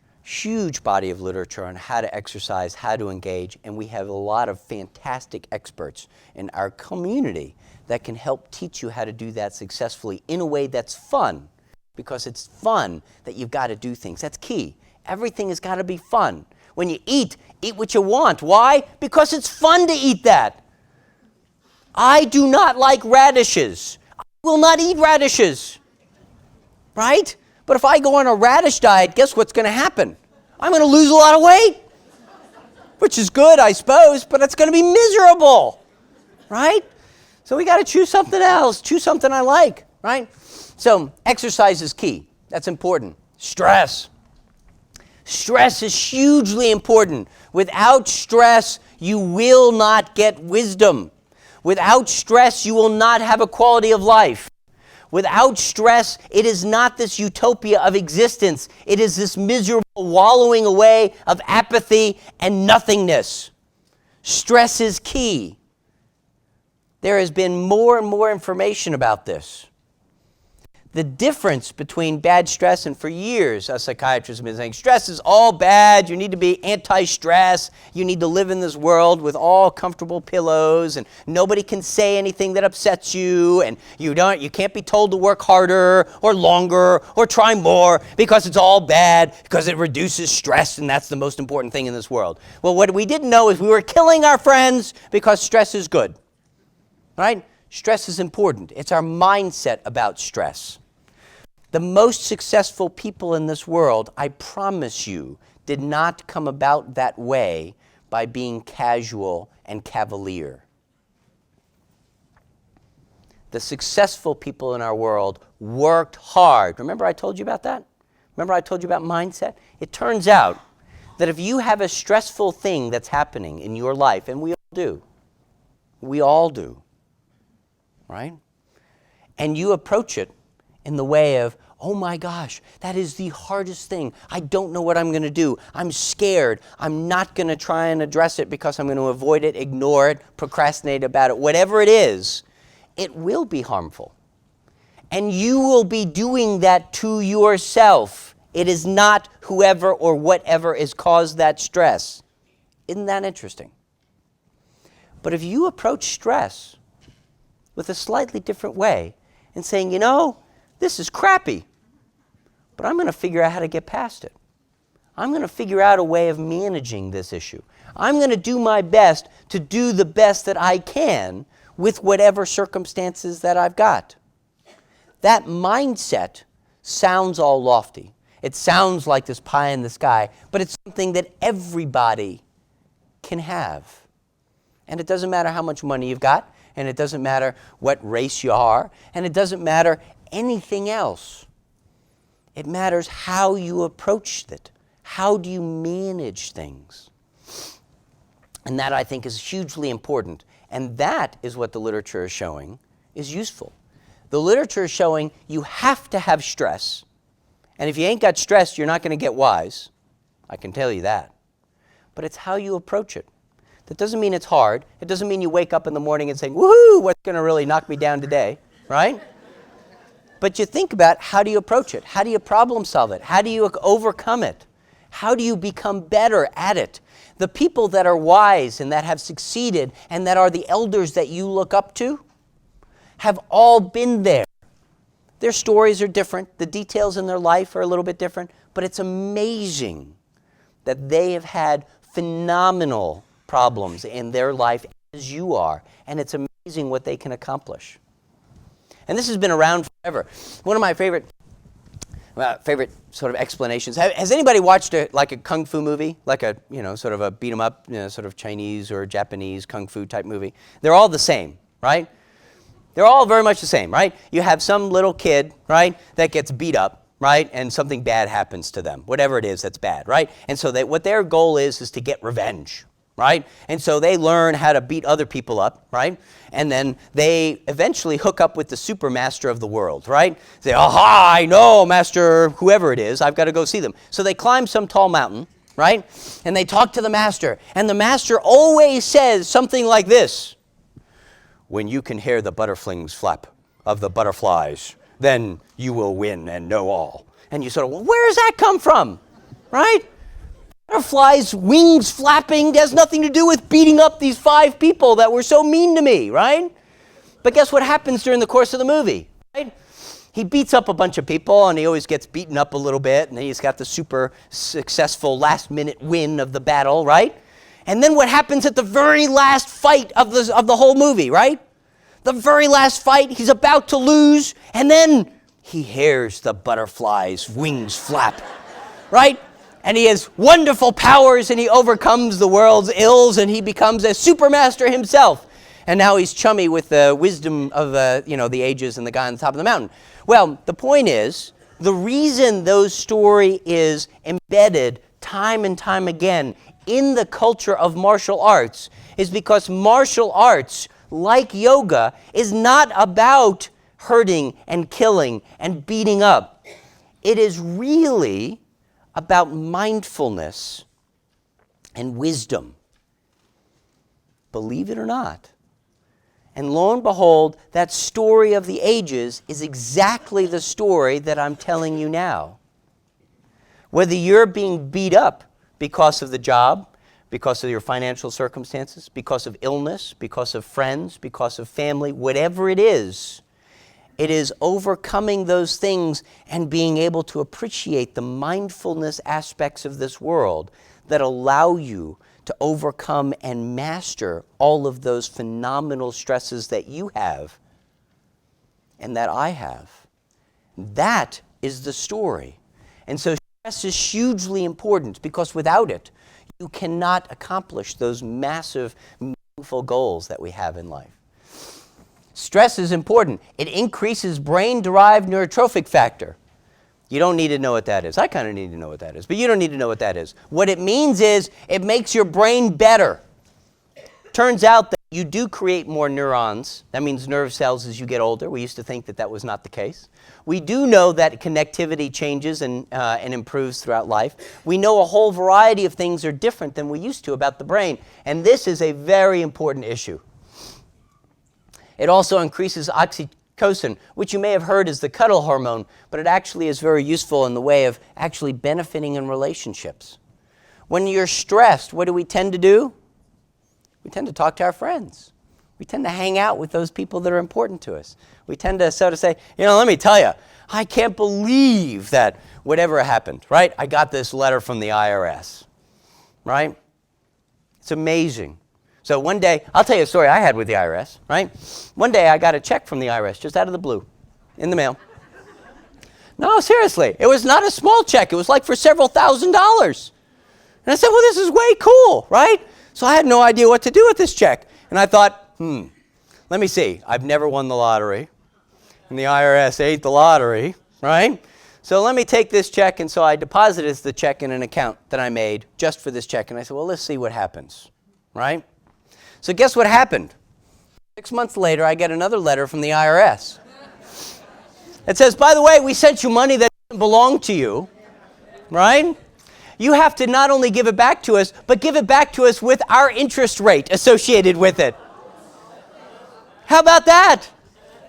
body of literature on how to exercise, how to engage, and we have a lot of fantastic experts in our community that can help teach you how to do that successfully in a way that's fun, because it's fun that you've got to do things. That's key. Everything has got to be fun. When you eat what you want. Why? Because it's fun to eat that. I do not like radishes. I will not eat radishes. Right? But if I go on a radish diet, guess what's going to happen? I'm going to lose a lot of weight, which is good, I suppose, but it's going to be miserable, right? So we got to choose something else, choose something I like, right? So exercise is key. That's important. Stress. Stress is hugely important. Without stress, you will not get wisdom. Without stress, you will not have a quality of life. Without stress, it is not this utopia of existence. It is this miserable wallowing away of apathy and nothingness. Stress is key. There has been more and more information about this. The difference between bad stress, and for years a psychiatrist has been saying, stress is all bad, you need to be anti-stress, you need to live in this world with all comfortable pillows, and nobody can say anything that upsets you, and you can't be told to work harder or longer or try more because it's all bad, because it reduces stress, and that's the most important thing in this world. Well, what we didn't know is we were killing our friends because stress is good, right? Stress is important. It's our mindset about stress. The most successful people in this world, I promise you, did not come about that way by being casual and cavalier. The successful people in our world worked hard. Remember I told you about that? Remember I told you about mindset? It turns out that if you have a stressful thing that's happening in your life, and we all do, right? And you approach it in the way of, oh my gosh, that is the hardest thing. I don't know what I'm going to do. I'm scared. I'm not going to try and address it because I'm going to avoid it, ignore it, procrastinate about it. Whatever it is, it will be harmful. And you will be doing that to yourself. It is not whoever or whatever has caused that stress. Isn't that interesting? But if you approach stress with a slightly different way and saying, you know, this is crappy, but I'm going to figure out how to get past it. I'm going to figure out a way of managing this issue. I'm going to do my best to do the best that I can with whatever circumstances that I've got. That mindset sounds all lofty. It sounds like this pie in the sky, but it's something that everybody can have. And it doesn't matter how much money you've got, and it doesn't matter what race you are, and it doesn't matter anything else. It matters how you approach it. How do you manage things? And that, I think, is hugely important. And that is what the literature is showing is useful. The literature is showing you have to have stress. And if you ain't got stress, you're not going to get wise. I can tell you that. But it's how you approach it. That doesn't mean it's hard. It doesn't mean you wake up in the morning and say, woohoo, what's going to really knock me down today, right? But you think about how do you approach it? How do you problem solve it? How do you overcome it? How do you become better at it? The people that are wise and that have succeeded and that are the elders that you look up to have all been there. Their stories are different. The details in their life are a little bit different. But it's amazing that they have had phenomenal problems in their life as you are. And it's amazing what they can accomplish. And this has been around forever. One of my favorite sort of explanations. Has anybody watched a kung fu movie? Like sort of a beat 'em up, sort of Chinese or Japanese kung fu type movie? They're all the same. right? They're all very much the same, right? You have some little kid, right, that gets beat up, right, and something bad happens to them, whatever it is that's bad, right? And so what their goal is to get revenge, right? And so they learn how to beat other people up, right? And then they eventually hook up with the super master of the world, right? Say, aha, I know, master, whoever it is, I've got to go see them. So they climb some tall mountain, right? And they talk to the master. And the master always says something like this: when you can hear the butterflies flap of the butterflies, then you will win and know all. And you sort of, well, where does that come from, right? Butterflies' wings flapping has nothing to do with beating up these 5 people that were so mean to me, right? But guess what happens during the course of the movie, right? He beats up a bunch of people, and he always gets beaten up a little bit, and then he's got the super successful last-minute win of the battle, right? And then what happens at the very last fight of the whole movie, right? The very last fight, he's about to lose, and then he hears the butterflies' wings flap, right? And he has wonderful powers, and he overcomes the world's ills, and he becomes a supermaster himself. And now he's chummy with the wisdom of the ages and the guy on the top of the mountain. Well, the point is, the reason those story is embedded time and time again in the culture of martial arts is because martial arts, like yoga, is not about hurting and killing and beating up. It is really about mindfulness and wisdom. Believe it or not. And lo and behold, that story of the ages is exactly the story that I'm telling you now. Whether you're being beat up because of the job, because of your financial circumstances, because of illness, because of friends, because of family, whatever it is overcoming those things and being able to appreciate the mindfulness aspects of this world that allow you to overcome and master all of those phenomenal stresses that you have and that I have. That is the story. And so stress is hugely important because without it, you cannot accomplish those massive, meaningful goals that we have in life. Stress is important. It increases brain-derived neurotrophic factor. You don't need to know what that is. I kind of need to know what that is, but you don't need to know what that is. What it means is it makes your brain better. Turns out that you do create more neurons. That means nerve cells as you get older. We used to think that that was not the case. We do know that connectivity changes and improves throughout life. We know a whole variety of things are different than we used to about the brain, and this is a very important issue. It also increases oxytocin, which you may have heard is the cuddle hormone, but it actually is very useful in the way of actually benefiting in relationships. When you're stressed, what do we tend to do? We tend to talk to our friends. We tend to hang out with those people that are important to us. We tend to sort of say, let me tell you, I can't believe that whatever happened, right? I got this letter from the IRS, right? It's amazing. So one day, I'll tell you a story I had with the IRS, right? One day I got a check from the IRS just out of the blue in the mail. No, seriously, it was not a small check. It was like for several $1,000s. And I said, well, this is way cool, right? So I had no idea what to do with this check. And I thought, let me see. I've never won the lottery. And the IRS ate the lottery, right? So let me take this check. And so I deposited the check in an account that I made just for this check. And I said, well, let's see what happens, right? So guess what happened? 6 months later, I get another letter from the IRS. It says, by the way, we sent you money that doesn't belong to you, right? You have to not only give it back to us, but give it back to us with our interest rate associated with it. How about that,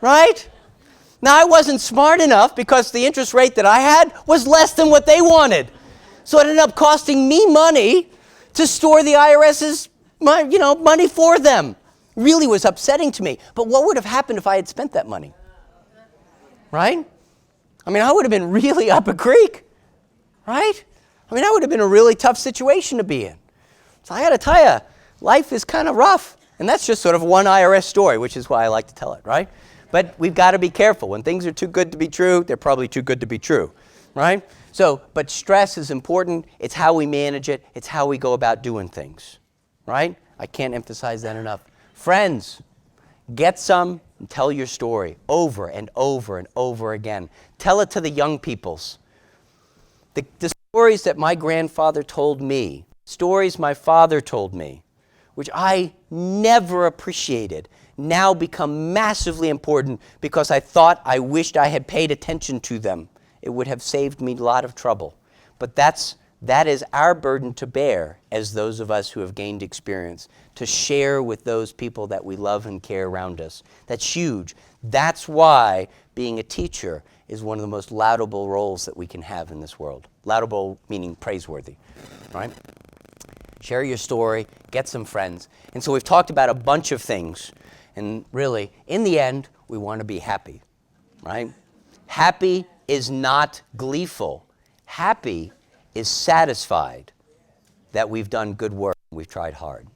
right? Now, I wasn't smart enough because the interest rate that I had was less than what they wanted. So it ended up costing me money to store the IRS's money for them. Really was upsetting to me. But what would have happened if I had spent that money? Right? I mean, I would have been really up a creek. Right? I mean, that would have been a really tough situation to be in. So I got to tell you, life is kind of rough. And that's just sort of one IRS story, which is why I like to tell it, right? But we've got to be careful. When things are too good to be true, they're probably too good to be true, right? But stress is important. It's how we manage it. It's how we go about doing things. Right? I can't emphasize that enough. Friends, Get some and tell your story over and over and over again. Tell it to the young peoples. The stories that my grandfather told me, stories my father told me, which I never appreciated, now become massively important because I wished I had paid attention to them. It would have saved me a lot of trouble. But that is our burden to bear as those of us who have gained experience, to share with those people that we love and care around us. That's huge. That's why being a teacher is one of the most laudable roles that we can have in this world. Laudable meaning praiseworthy, right? Share your story, get some friends. And so we've talked about a bunch of things. And really, in the end, we want to be happy, right? Happy is not gleeful. Happy is satisfied that we've done good work, we've tried hard.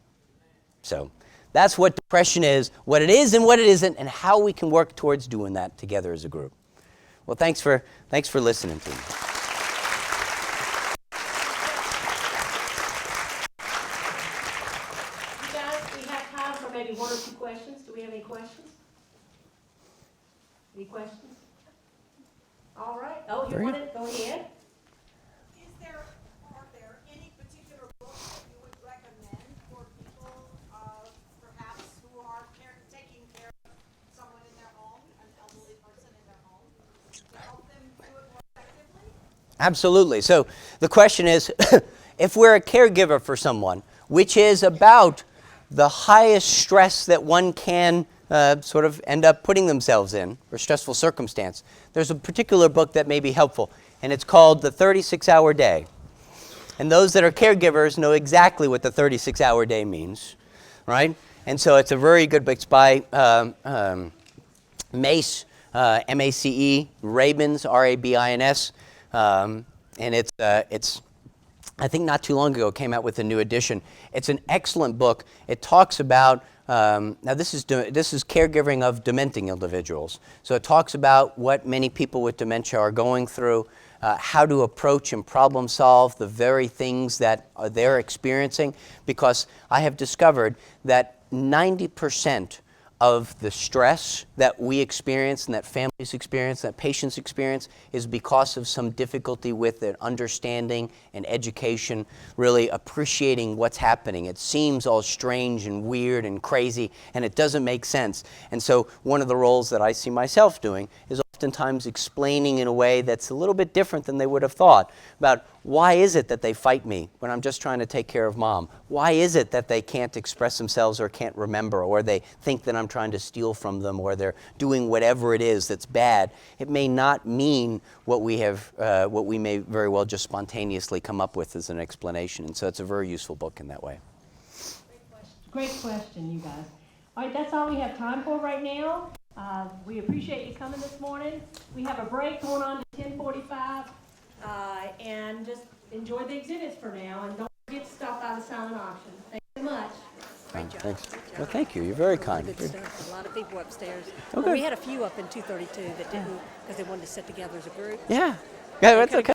So that's what depression is, what it is and what it isn't, and how we can work towards doing that together as a group. Well, thanks for listening to me. You guys, we have time for maybe one or two questions. Do we have any questions? Any questions? All right. Oh, you want it? Go ahead. Are there any particular books that you would recommend for people, perhaps who are taking care of someone in their home, an elderly person in their home, to help them do it more effectively? Absolutely. So the question is, if we're a caregiver for someone, which is about the highest stress that one can sort of end up putting themselves in, or stressful circumstance, there's a particular book that may be helpful, and it's called The 36-Hour Day. And those that are caregivers know exactly what the 36-hour day means, right? And so it's a very good book. It's by Mace, M-A-C-E, Rabins, R-A-B-I-N-S. And it's I think not too long ago, came out with a new edition. It's an excellent book. It talks about, now this is caregiving of dementing individuals. So it talks about what many people with dementia are going through, how to approach and problem solve the very things that they're experiencing, because I have discovered that 90% of the stress that we experience and that families experience, that patients experience, is because of some difficulty with it, understanding and education, really appreciating what's happening. It seems all strange and weird and crazy, and it doesn't make sense. And so one of the roles that I see myself doing is oftentimes explaining in a way that's a little bit different than they would have thought about why is it that they fight me when I'm just trying to take care of mom? Why is it that they can't express themselves or can't remember, or they think that I'm trying to steal from them, or they're doing whatever it is that's bad? It may not mean what we may very well just spontaneously come up with as an explanation. And so it's a very useful book in that way. Great question, you guys. All right, that's all we have time for right now. We appreciate you coming this morning. We have a break going on to 10:45, and just enjoy the exhibits for now, and don't forget to stop by the silent auction. Thank you so much. Great job. Thanks. Good job. Well, thank you. You're very kind. Good stuff. A lot of people upstairs. Okay. But we had a few up in 232 that didn't, because they wanted to sit together as a group. Yeah. Yeah, that's okay.